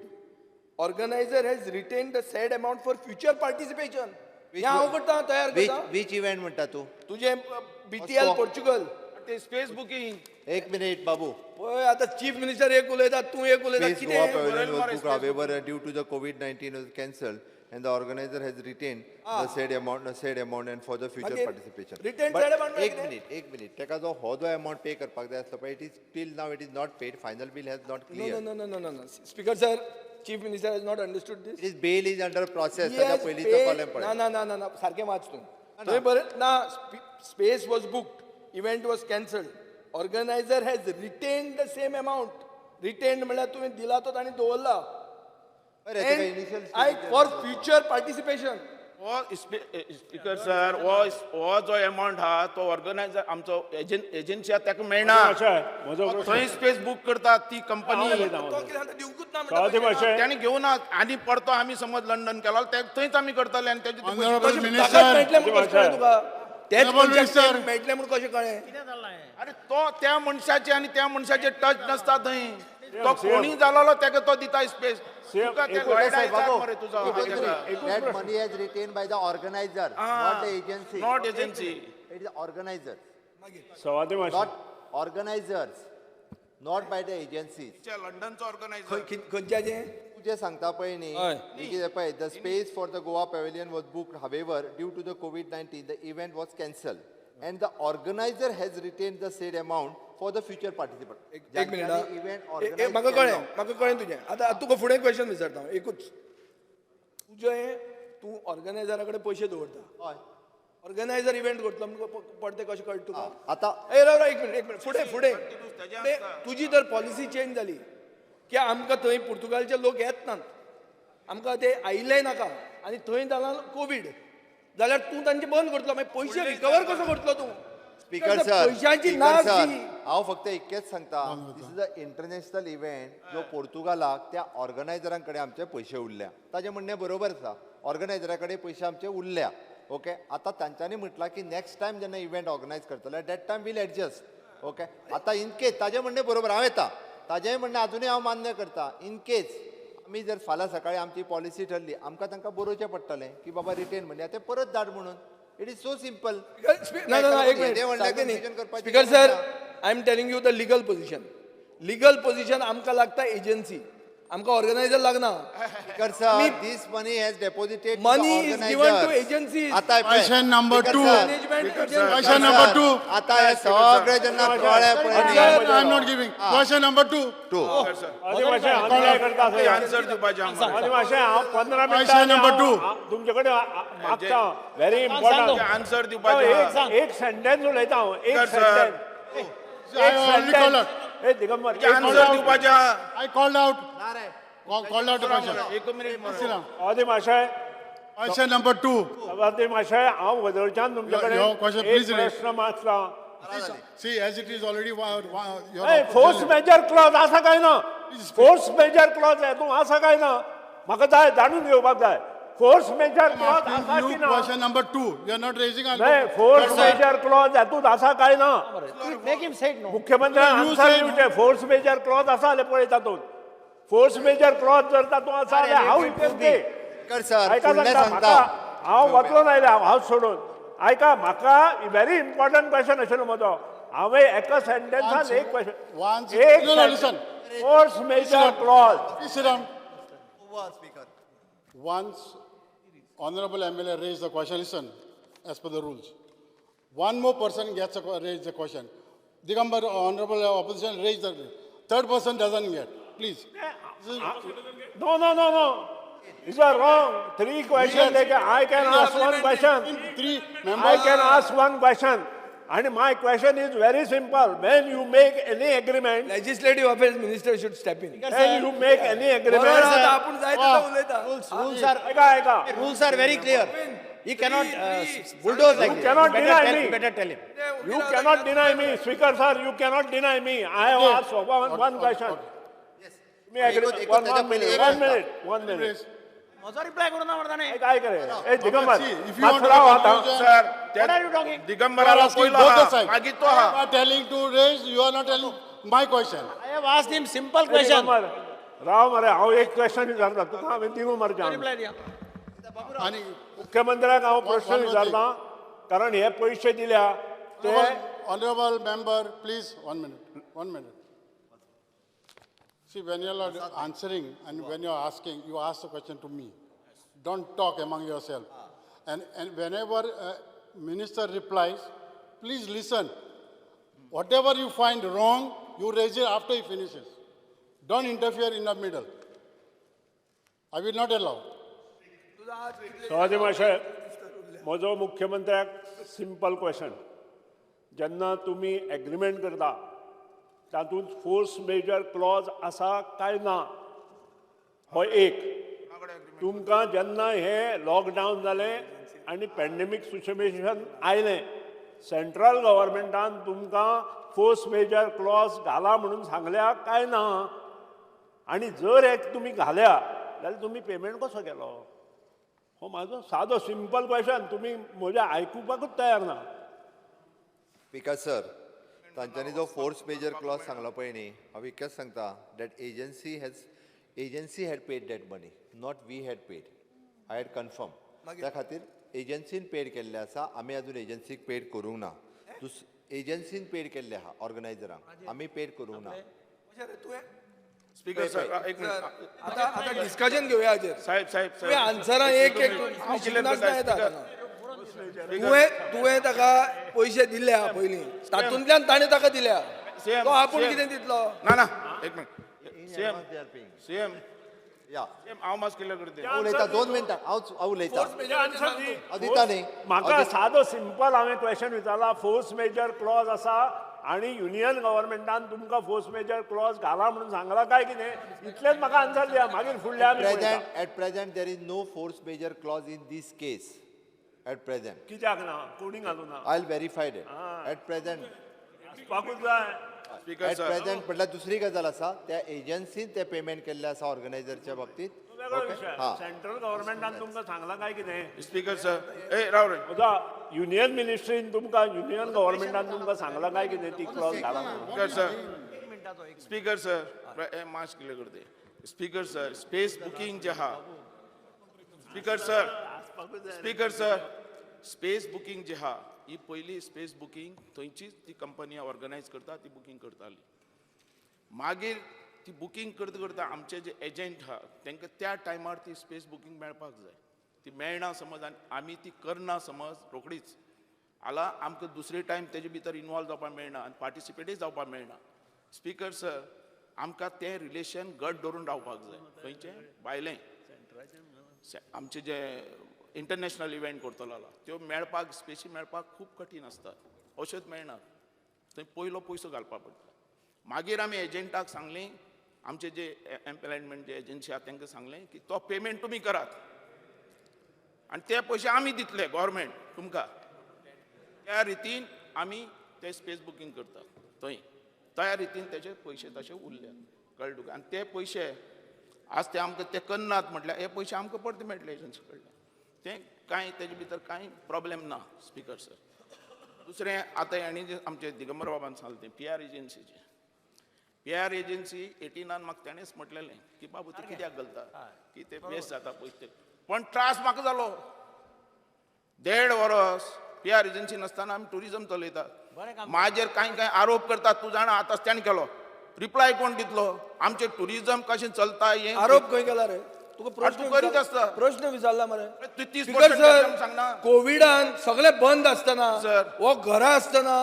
Organizer has retained the said amount for future participation. या हांव करता तयार करता which event म्हणटा तू तुझे BTL Moscow. पोर्चुगल ते स्पेस बुकींग एक मिनिट बाबू पळय आतां चीफ मिनिस्टर एक उलयता तूं एक उलयता Space Goa कितें Pavilion was Mare booked, Space however, due to the COVID-19 was cancelled, and the organizer has retained the said amount and for the future Again, participation. retained But said amount एक म्हणजे minute. तेका जो हो जो amount pay करपाक जाय आसलो पळय, it is till now it is not paid. Final bill has not cleared. No. Speaker sir, chief minister has not understood this? It is bail is under process. He ताच्या has पयलींचो paid- column ना पळय. ना ना ना ना सारकें वाच तूं थंय बरें ना space was booked event was cancelled organiser has retain the same amount retain म्हळ्यार तुवें दिला तो ताणी दवरला अरे तेका initial I for future participation हो स्पीकर सर हो जो अमाउंट हा तो ऑर्गनायझर आमचो एजन्सी आहा ताका मेळना थंय स्पेस बुक करतात ती कंपनी दिवंकूच ना त्यांनी घेऊन आणि पडतो आम्ही समज लंडन केला थंयच आम्ही करतले आणि त्याचे ते पयशे Honorable कशे- Minister, मेळटले म्हणून कशें कळ्ळें तुका तेच Honorable मनशाक Minister. मेळटले म्हणून कशें कळ्ळें अरे तो त्या मनशाचे आणि त्या मनशाचे टच नसता थंय तो कोणी जालोलो ताका तो दिता स्पेस तुका त्या लॉयडा विचार मरे तुजो That money is retained by the organizer, not the agency. Not agency It is organizer, सवादे मातशें not organizers, not by the agencies. लंडनचो ऑर्गनायझर खंयच्याचें तू जे सांगता पळय न्ही हय. ही कितें पळय the space for the Goa pavilion was booked however due to the COVID-19 the event was cancel and the organiser has retain the said amount for the future participant एक मिनिट इव्हेंट म्हाका कळ्ळें तुजें आतां तुका फुडें क्वेश्चन विचारता हांव एकूच तुजें तूं ऑर्गनायझरा कडेन पयशे दवरता हय ऑर्गनायझर इव्हेंट करतलो म्हणून पडते कशें कळटा तुका आतां ए राव एक मिनिट फुडें तुजी जर पॉलिसी चेंज जाली की आमकां थंय पुर्तुगालचे लोक येत नात आमकां ते आयिल्ले नाका आनी थंय जाला कोवीड जाल्यार तूं तांचे बंद करतलो मागीर पयशे रिकवर कसो करतलो तूं स्पीकर सर पयशांची स्पीकर नाश सर जी. हांव फक्त इतकेंच सांगता दिस इज अ इंटरनॅशनल इव्हेंट जो पोर्तुगालाक त्या ऑर्गनायझरां कडेन आमचे पयशे उरल्या ताजें म्हणणें बरोबर आसा ऑर्गनायझरा कडेन पयशे आमचे उरल्या ओके आतां तांच्यांनी म्हटलां की नेक्स्ट टायम जेन्ना इव्हेंट ऑर्गनायज करतले that time will adjust okay आतां इन केस ताजें म्हणणें बरोबर हांव येता ताजेंय म्हणणें अजुनूय हांव मान्य करता इन केस आमी जर फाल्यां सकाळीं आमची पॉलिसी ठरली आमकां तांकां बरोवचें पडटलें की बाबा रिटेन म्हणजे ते परत धाड म्हणून इट इज सो सिंपल ना ना एक minute speaker sir I am telling you the legal position आमकां लागता एजन्सी आमकां ऑर्गनायझर लागना speaker sir this money has deposited Money is given to agencies. आता Question number two. Management Question number 2. आता हे सगळे जेन्ना कळ्ळे पळय I am not giving. Question number 2. सवादे मातशें हांव काय करता आन्सर दिवपाचें आमकां सवादे मातशें हांव 15 Question number two. मिनटां तुमचे कडेन मागता व्हेरी इम्पॉर्टंट आन्सर दिवपाचें एक सेंटेन्स उलयता हांव एक sir. Sentence I have already called out. A Digambar answer दिवपाचें I called out. Called out the question. एक मिनिट मरे. Sit down. सवादे मातशें Question number 2. सवादे मातशें हांव वदळच्यान तुमचे Your question, कडेन एक please raise. प्रश्न मागता See, as it is already your force majeure clause आसा काय ना फोर्स मेजर क्लॉज हेतून आसा काय ना म्हाका जाय जाणून घेवपाक जाय फोर्स मेजर क्लॉज आसा की you ना question number 2. You are not raising. नाही फोर्स मेजर क्लॉज हेतून आसा काय ना मेक हिम सेड नो मुख्यमंत्र्यान You आन्सर said दिवचे फोर्स मेजर क्लॉज आसा जाल्यार पळय तातूंत फोर्स मेजर क्लॉज जर तातूंत आसा जाल्यार हांव इतके स्पीकर सर आयका फुडलें सांगता सांगता म्हाका हांव वचलो नायले हांव सोडून आयका म्हाका व्हेरी इम्पॉर्टंट क्वेश्चन आशिल्लो म्हजो हांवें एका सेंटेन्सान एक once- question No, no, listen. Force majeure clause Please sit down. Once honorable MLA raised the question, listen, as per the rules. One more person gets raise the question. Digambar, honorable opposition raised the third person doesn't get. Please. No. These are wrong. Three questions. I can ask one question. Three I members. can ask one question. And my question is very simple. When you make any agreement, legislative affairs minister should step in when you make any agreement, आपण जाय तसं उलयता ऐका. rules are very clear. He cannot bulldoze like this. cannot deny me. Better tell him. You cannot deny me, Speaker sir. You cannot deny me. I have asked one question. Me agree. One minute. माझा reply करू ना वर्धाने. काय करे? ए Digambar. See, if you want to मात्र conclusion- आता. सर What are you talking? You are दिगंबराला asking पहिला both the हा sides. मागीर तो You हा are telling to raise, you are not telling my question. I have asked him simple A, question. Digambar. राव मरे हांव एक क्वेश्चन विचारता तुका हांवें तिनू मारच्या रिप्लाय दिया. आणि मुख्यमंत्र्याक हांव प्रश्न one more विचारता कारण हे पयशे दिल्या ते honorable member, please, 1 minute. 1 minute. See, when you are answering and when you are asking, you ask the question to me. Don't talk among yourself. And whenever minister replies, please listen. Whatever you find wrong, you raise it after he finishes. Don't interfere in the middle. I will not allow. सवाजी माशय म्हजो मुख्यमंत्र्याक simple question जेन्ना तुमी agreement करता तातूंत force majeure clause आसा काय ना हो एक तुमकां जेन्ना हे लॉकडावन जालें आनी पॅन्डेमीक सिच्युएशन आयलें सेंट्रल गव्हर्मेंटान तुमकां फोर्स मेजर क्लॉज घाला म्हणून सांगल्या काय ना आनी जर एक तुमी घाल्या जाल्यार तुमी पेमेंट कसो केलो हो म्हाजो सादो सिंपल क्वेश्चन तुमी म्हजें आयकुपाकूच तयार ना स्पीकर सर तांच्यांनी जो फोर्स मेजर क्लॉज सांगलो पळय न्ही हांव एकच सांगता that agency had paid that money not we had paid I had confirm त्या खातीर एजन्सीन पेड केल्ले आसा आमी अजून एजन्सीक पेड करूंक ना एजन्सीन पेड केल्ले आहा ऑर्गनायझरांक आमी पेड करूंक ना स्पीकर सर एक मिनिट आता डिस्कशन घेऊया हाजेर साहेब साहेब तुवें आन्सरां एक एक शिकनाच ना येता तुवें ताका पयशे दिले हा पयलीं तातूंतल्यान ताणें ताका दिल्या CM, तो आपूण CM. कितें दितलो ना एक मिनिट सीएम या हांव मातसो क्लियर करता हांव उलयता 2 मिनटां हांव उलयता आन्सर दी दिता न्ही म्हाका सादो सिंपल हांवें क्वेश्चन विचारला फोर्स मेजर क्लॉज आसा आनी युनियन गव्हर्मेंटान तुमकां फोर्स मेजर क्लॉज घाला म्हणून सांगला काय कितें इतलेंच म्हाका आन्सर दिया मागीर फुडलें आमी पळयता. at present there is no force major clause in this case at present कित्याक ना कोणी घालूं ना I'll verify it at present पाकूच जाय स्पीकर at सर present म्हटल्यार दुसरी गजाल आसा त्या एजन्सीन ते पेमेंट केल्ले आसा ऑर्गनायझरच्या बाबतीत वेगळो विशय हा. सेंट्रल गव्हर्मेंटान तुमकां सांगला काय कितें स्पीकर सर ए राव रे म्हजो युनियन मिनिस्ट्रीन तुमकां युनियन गव्हर्मेंटान तुमकां सांगला काय कितें ती क्लॉज घाला म्हणून स्पीकर सर मास क्लियर करते स्पीकर सर स्पेस बुकिंग जे आहा स्पीकर सर स्पेस बुकिंग जे आहा ही पयली स्पेस बुकिंग थंयचीच ती कंपनी ऑर्गनायज करता ती बुकिंग करताली मागीर ती बुकिंग करता करता आमचे जे एजंट आहा तांकां त्या टायमार ती स्पेस बुकिंग मेळपाक जाय ती मेळना समज आनी आमी ती करना समज रोखडीच आला आमकां दुसरे टायम तेजे भितर इनवॉल्व जावपाक मेळना आनी पार्टिसिपेटूय जावपाक मेळना स्पीकर सर आमकां तें रिलेशन घट धरून रावपाक जाय खंयचें भायलें आमचे जे इंटरनॅशनल इव्हेंट करतलो आला त्यो मेळपाक स्पेसी मेळपाक खूब कठीण आसता अश्योच मेळना थंय पयलो पयसो घालपाक पडटा मागीर आमी एजंटाक सांगलें आमचे जे एम्प्लॉयमेंट जे एजन्सी आहा तांकां सांगलें की तो पेमेंट तुमी करात आनी ते पयशे आमी दितले गव्हर्मेंट तुमकां त्या रितीन आमी ते स्पेस बुकींग करतात थंय त्या रितीन तेजे पयशे तशे उरले कळ्ळें तुका आनी ते पयशे आज ते आमकां ते करनात म्हटल्यार हे पयशे आमकां परते मेळटले एजन्सी कडल्यान तें कांय तेजे भितर कांय प्रॉब्लेम ना स्पीकर सर दुसरें आतां हेणी जे आमचे दिगंबर बाबान सांगलें तें PR एजन्सीचें PR एजन्सी 18 म्हाका तेणेंच म्हटलेलें की बाबू ते कित्याक घालता की ते वेस्ट जाता पयशे पण त्रास म्हाका जालो 1.5 वर्स PR एजन्सी नासतना आमी टुरिजम चलयतात म्हाजेर कांय आरोप करतात तूं जाणा आतांच ताणें केलो रिप्लाय कोण दितलो आमचें टुरिजम कशें चलता हें आरोप खंय केला रे तुका तूं करीत आसता. प्रश्न विचारला मरे तूं 30% स्पीकर टॅक्स सांगना. सर कोविडान सगळे बंद असताना सर. हो घरा असताना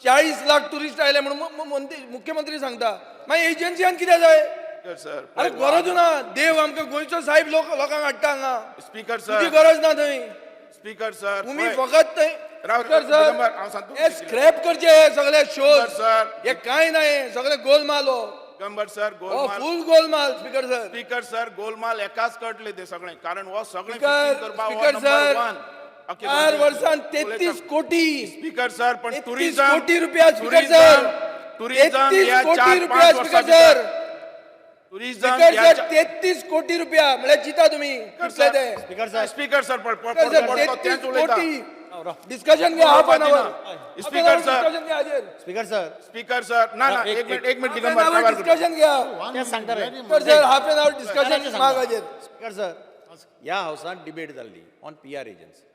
40 लाख टुरिस्ट आयले म्हणून मुख्यमंत्री सांगता मागीर एजन्सीयान कितें जाय सर अरे गरज ना देव आमकां गोंयचो साहेब लोकांक हाडटा हांगा स्पीकर तुजी सर गरज ना थंय स्पीकर सर तुम्ही फकत थंय राव, स्पीकर दिगंबर, हांव सर सांगतो हे स्क्रॅप करचे हे सगळे शोज सर. हे काय नाही सगळे गोलमाल हो गंबर सर हो गोलमाल फुल गोलमाल स्पीकर सर स्पीकर सर गोलमाल एकाच कटले ते सगळे कारण हो सगळे स्पीकर fixing करपाक हो स्पीकर number सर one. अख्खे 4 गोंयचें. वर्षांत 33 कोटी स्पीकर सर पण 33 टुरिझम कोटी रुपया स्पीकर सर टुरिझम 33 या कोटी 4-5 रुपया स्पीकर सर टुरिझम स्पीकर या सर 33 कोटी रुपया म्हळ्यार चिता तुम्ही कितले ते speaker sir speaker sir speaker sir 33 कोटी डिस्कशन घ्या half an hour speaker sir discussion घ्या हाजेर स्पीकर सर स्पीकर सर ना ना एक minute half an Digambar hour काबार करतो. डिस्कशन घ्या तेच सांगता रे speaker sir half an hour discussion माग हाजेर स्पीकर सर ह्या हावसात डिबेट जाल्ली ऑन PR एजन्सी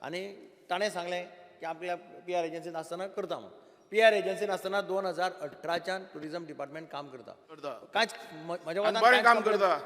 आनी ताणें सांगलें की आपल्या PR एजन्सी नासतना करता म्हणून PR एजन्सी नासतना 2018च्यान टुरिझम डिपार्टमेंट काम करता कांयच म्हज्या आनी वांगडा बरें कांयच काम complaint- करता.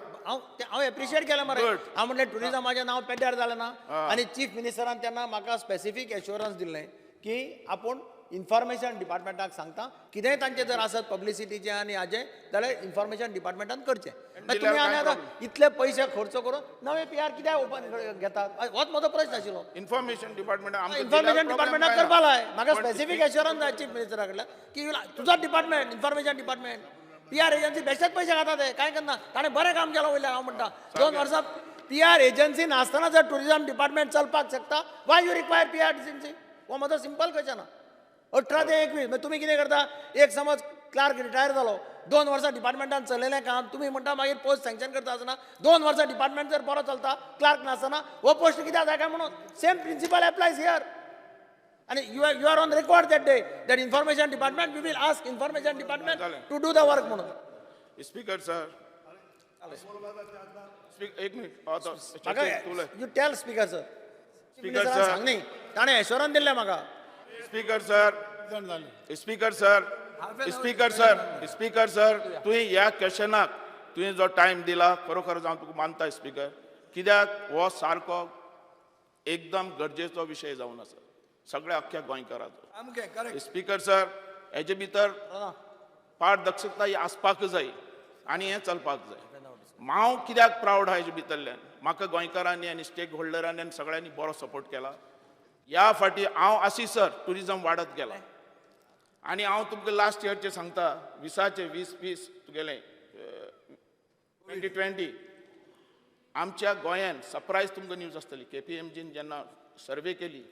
हांव एप्रिशिएट केलें मरे Good. हांव म्हणलें टुरिझमाचें नांव पेड्ड्यार जालें ना आनी चीफ मिनिस्टरान तेन्ना म्हाका स्पेसिफीक एश्युरन्स दिल्लें की आपूण इन्फॉर्मेशन डिपार्टमेंटाक सांगता कितेंय तांचे जर आसत पब्लिसिटीचें आनी हाजें जाल्यार इन्फॉर्मेशन डिपार्टमेंटान करचें मागीर तुमी आनी आतां इतले पयशे खर्च करून नवे PR कित्याक ओपन घेतात होच म्हजो प्रश्न आशिल्लो इन्फॉर्मेशन डिपार्टमेंट इन्फॉर्मेशन डिपार्टमेंट करपा लाय म्हाका स्पेसिफीक एश्युरन्स जाय चीफ मिनिस्टरा कडल्यान की तुजो department information department PR agency बेश्टेच पयशे खाता ते कांय करना ताणें बरें काम केलां वयल्यान हांव म्हणटा 2 वर्सां PR एजन्सी नासतना जर टुरिझम डिपार्टमेंट चलपाक शकता Y you require PR agency हो म्हजो सिंपल क्वेश्चन आहा 18 ते 21 मागीर तुमी कितें करता एक समज क्लार्क रिटायर जालो 2 वर्सां डिपार्टमेंटान चलयलें काम तुमी म्हणटा मागीर पोस्ट सँक्शन करता आसतना 2 वर्सां डिपार्टमेंट जर बरो चलता क्लार्क नासतना हो पोस्ट कित्याक जाय काय म्हणून same principle applies here and you are on record that day that information department we will ask information department to do the work म्हणून स्पीकर सर एक मिनिट म्हाका तुला you tell speaker sir Speaker, Minister sir. सांग न्ही ताणें assurance दिल्लें म्हाका speaker sir speaker sir तुवें ह्या क्वेश्चनाक तुवें जो टायम दिला खरोखर हांव तुका मानता स्पीकर कित्याक हो सारको एकदम गरजेचो विशय जावन आसा सगळ्या अख्ख्या गोंयकाराचो सामकें करेक्ट स्पीकर सर हेजे भितर पारदर्शकता ही आसपाक जाय आनी हें चलपाक जाय हांव कित्याक प्रावड आहा हेजे भितरल्यान म्हाका गोंयकारांनी आनी स्टेक होल्डरांनी आनी सगळ्यांनी बरो सपोर्ट केला ह्या फाटी हांव आशिसर टुरिजम वाडत गेला आनी हांव तुमकां लास्ट इयरचे सांगता 20 तुगेलें 2020 आमच्या गोंयान सरप्रायज तुमकां न्यूज आसतली KPMGन जेन्ना सर्वे केली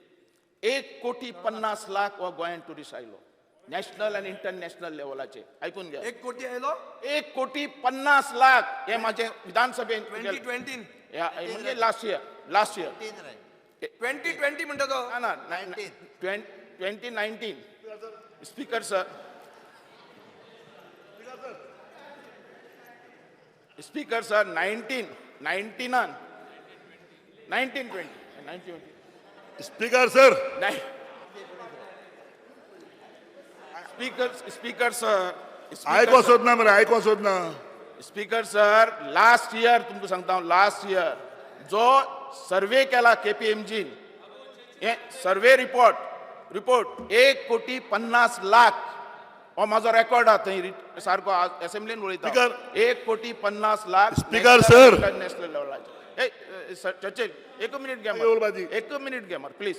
1,50,00,000 हो गोंयान टुरिस्ट आयलो नॅशनल आनी इंटरनॅशनल लेवलाचेर आयकून घ्या 1 कोटी आयलो 1,50,00,000 हे माझे विधानसभेन 2020 म्हणजे लास्ट इयर 2020 म्हणटा तो ना 2019 speaker sir speaker sir 19 speaker sir speaker sir आयको सोदना मरे आयको सोदना स्पीकर सर लास्ट इयर तुमकां सांगता हांव लास्ट इयर जो सर्वे केला KPMGन हे सर्वे रिपोर्ट 1,50,00,000 हो माझो रेकॉर्ड आहा थंय सारको असेंब्लीन उलयता Speaker. 1,50,00,000 Speaker, sir. इंटरनॅशनल लेवलाचेर चर्चेल एक मिनिट घे उलबाजी. एक मिनिट घे मार प्लीज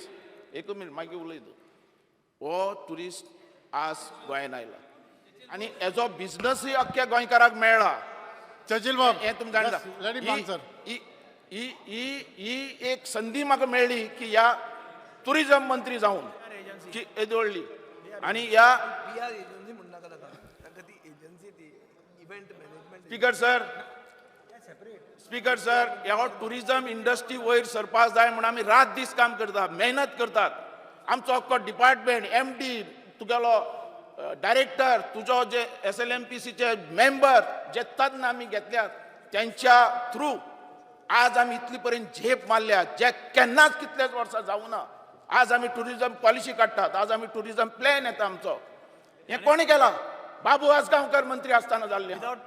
एक मिनिट मागीर उलयता हो टुरिस्ट आज गोंयान आयला आनी हेजो बिझनसूय अख्ख्या गोंयकाराक मेळ्ळा Churchill Bob, हे तुमी जाणा let him answer. ही एक संधी म्हाका मेळ्ळी की ह्या टुरिजम मंत्री जावन की येदोळ्ळी आनी ह्या PR एजन्सी म्हणनाका ताका ती एजन्सी ती इव्हेंट मॅनेजमेंट स्पीकर सर ह्या टुरिजम इंडस्ट्री वयर सरपाक जाय म्हणून आमी रात दीस काम करतात मेहनत करतात आमचो अख्खो डिपार्टमेंट MD तुगेलो डायरेक्टर तुजो जे SLMPCचे मेंबर जे तज्ञ आमी घेतल्यात त्यांच्या थ्रू आज आमी इतली पर्यंत झेप मारल्या जे केन्नाच कितलेच वर्सां जावना आज आमी टुरिजम पॉलिसी काडटात आज आमी टुरिजम प्लॅन येता आमचो हे कोणी केला बाबू आसगांवकर मंत्री आसतना जाल्ले विदाउट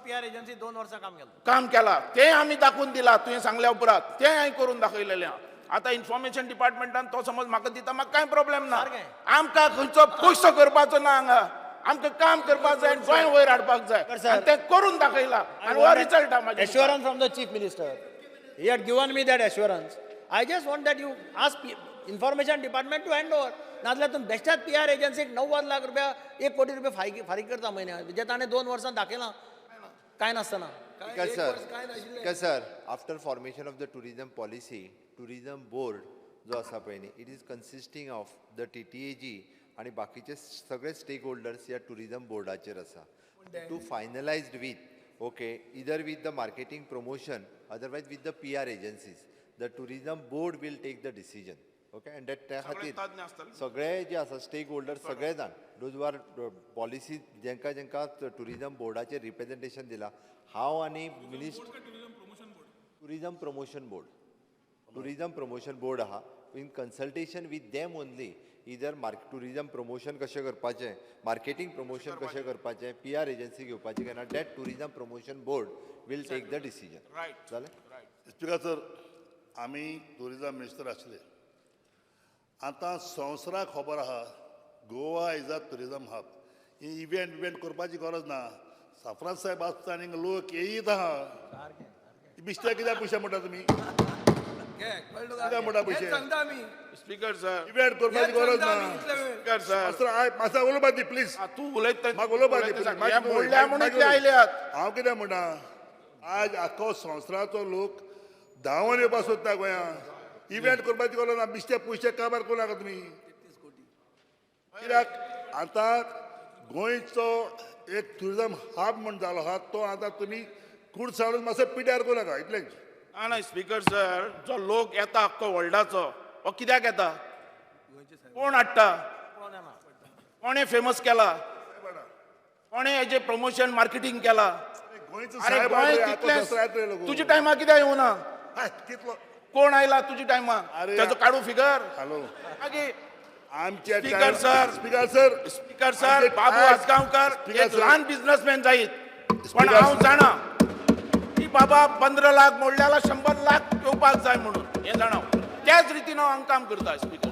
PR एजन्सी 2 वर्सां काम काम केलें केला ते आमी दाखवून दिला तुवें सांगल्या उपरांत ते हांवें करून दाखयलेलें आहा आतां इन्फॉर्मेशन डिपार्टमेंटान तो समज म्हाका दिता म्हाका कांय प्रॉब्लेम ना सारकें. आमकां खंयचो पयसो करपाचो ना हांगा आमकां काम करपाक जाय गोंय वयर हाडपाक जाय सर. आनी तें करून दाखयला आनी हो रिजल्ट आहा म्हाज्या मुखार. assurance from the chief minister he had given me that assurance I just want that you ask information department to hand over नाजाल्यार तुमी बेश्टाच PR एजन्सीक 90 लाख रुपया 1 कोटी रुपया फारीक करता म्हयन्याक जे ताणें 2 वर्सां दाखयलां कांय नासतना Speaker sir, after formation of the tourism policy, tourism board जो आसा पळय न्ही it is consisting of the TTAG आणि बाकीचे सगळे स्टेक होल्डर्स ह्या टुरिजम बोर्डाचेर आसा to finalized with okay either with the marketing promotion otherwise with the PR agencies the tourism board will take the decision okay and त्या खातीर तज्ञ आसतले. सगळे जे आसा स्टेक होल्डर सगळे जाण दोज आर पॉलिसी जेंका जेंका टुरिजम बोर्डाचेर रिप्रेझेंटेशन दिला हांव आनी मिनिस्टर टुरिजम प्रमोशन बोर्ड आहा in consultation with them only either tourism promotion कशें करपाचें मार्केटिंग प्रमोशन कशें करपाचें PR एजन्सी घेवपाची केन्ना date tourism promotion board will take the decision Right. जालें स्पीकर सर आम्ही टुरिजम मिनिस्टर आसले आतां संवसाराक खबर आहा Goa is a tourism hub. ही इव्हेंट करपाची गरज ना. साफरान साहेब आसता आनी लोक येयीत आहा. बिश्ट्या कित्याक पयशे म्हणटा तुमी? कित्याक म्हणटा पयशे? सांगता आमी स्पीकर सर इव्हेंट करपाची गरज ना. स्पीकर सर मातसा उलोवपा दी प्लीज. तू उलयता म्हाका उलोवपा दी उलयता please. सांग. हे मोडल्या म्हणून इतले आयल्यात. हांव कितें म्हणटा आज आख्खो संवसाराचो लोक धांवन येवपाक सोदता गोंयांत. इव्हेंट करपाची गरज ना. बिश्टे पयशे काबार करूं नाका तुमी. कित्याक आतां गोंयचो एक टुरिजम हब म्हण जालो आहा तो आतां तुमी कूड साडून मातसो पिड्यार करूं नाका इतलेंच. ना स्पीकर सर जो लोक येता अख्खो वर्ल्डाचो हो कित्याक येता? कोण हाडटा? कोणे फेमस केला? कोणे हेजे प्रमोशन मार्केटिंग केला? गोंयचो अरे साहेब गोंय आतां कितले संवसारांत येयलो गो. तुज्या टायमा कित्याक येवना? हाय, कितलो कोण आयला तुज्या टायमा? अरे, त्याचो काडू फिगर हॅलो मागीर आमच्या speaker sir. Speaker sir speaker sir Babu Asgaonkar speaker एक सर. लहान बिझनेसमॅन जायत पण स्पीकर हांव सर. जाणा की बाबा 15 लाख मोडल्याला 100 लाख येवपाक जाय म्हणून हे जाणा त्याच रितीन हांव हांगा काम करता. Speaker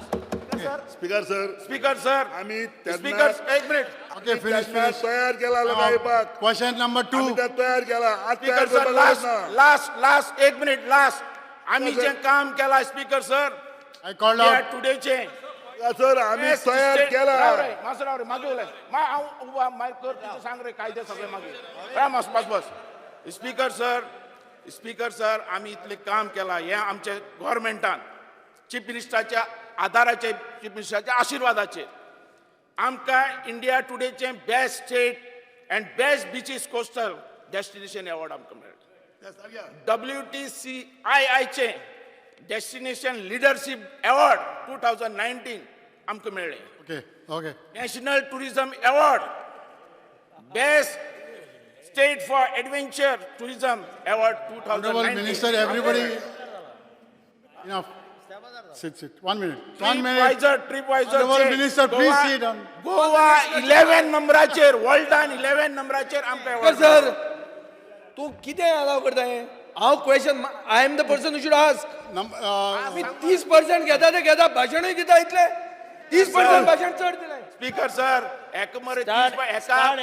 sir speaker sir speaker sir आमी स्पीकर एक मिनिट Okay, finish, त्यांना finish. तयार केला लोकां येवपाक. Question number 2. आमी त्या तयार केला. आज तयार स्पीकर सर करपाक गरज ना. लास्ट एक मिनिट लास्ट आम्ही जे काम केला speaker sir I called out. टुडेचे सर आमी तयार केला. मास्तर राव रे मागे उलय हांव उबा मायक कर तुझे सांग रे कायदे सगळे मागे बस स्पीकर सर आम्ही इतले काम केला हे आमचे गव्हर्मेंटान चीफ मिनिस्टराच्या आधाराचे चीफ मिनिस्टराच्या आशिर्वादाचे आमकां इंडिया टुडेचे best state and best beaches coastal destination award आमकां मेळ्ळा. WTCII चे डेस्टिनेशन लिडरशिप अवॉर्ड 2019 आमकां मेळ्ळे. Okay, okay. National tourism award best state for adventure tourism award Honorable Minister, 2019. everybody. Enough. Sit. 1 minute. 1 minute. Tripadvisor Honorable Minister, please sit down. Goa 11 नंबराचेर वर्ल्डान 11 नंबराचेर आमकां award sir तू कितें allow करता हें? हांव question I am the person who should ask. आमी 30% घेता ते घेता भाशणूय दिता इतले 30% भाशण चड दिलें. स्पीकर सर एक मरे Start.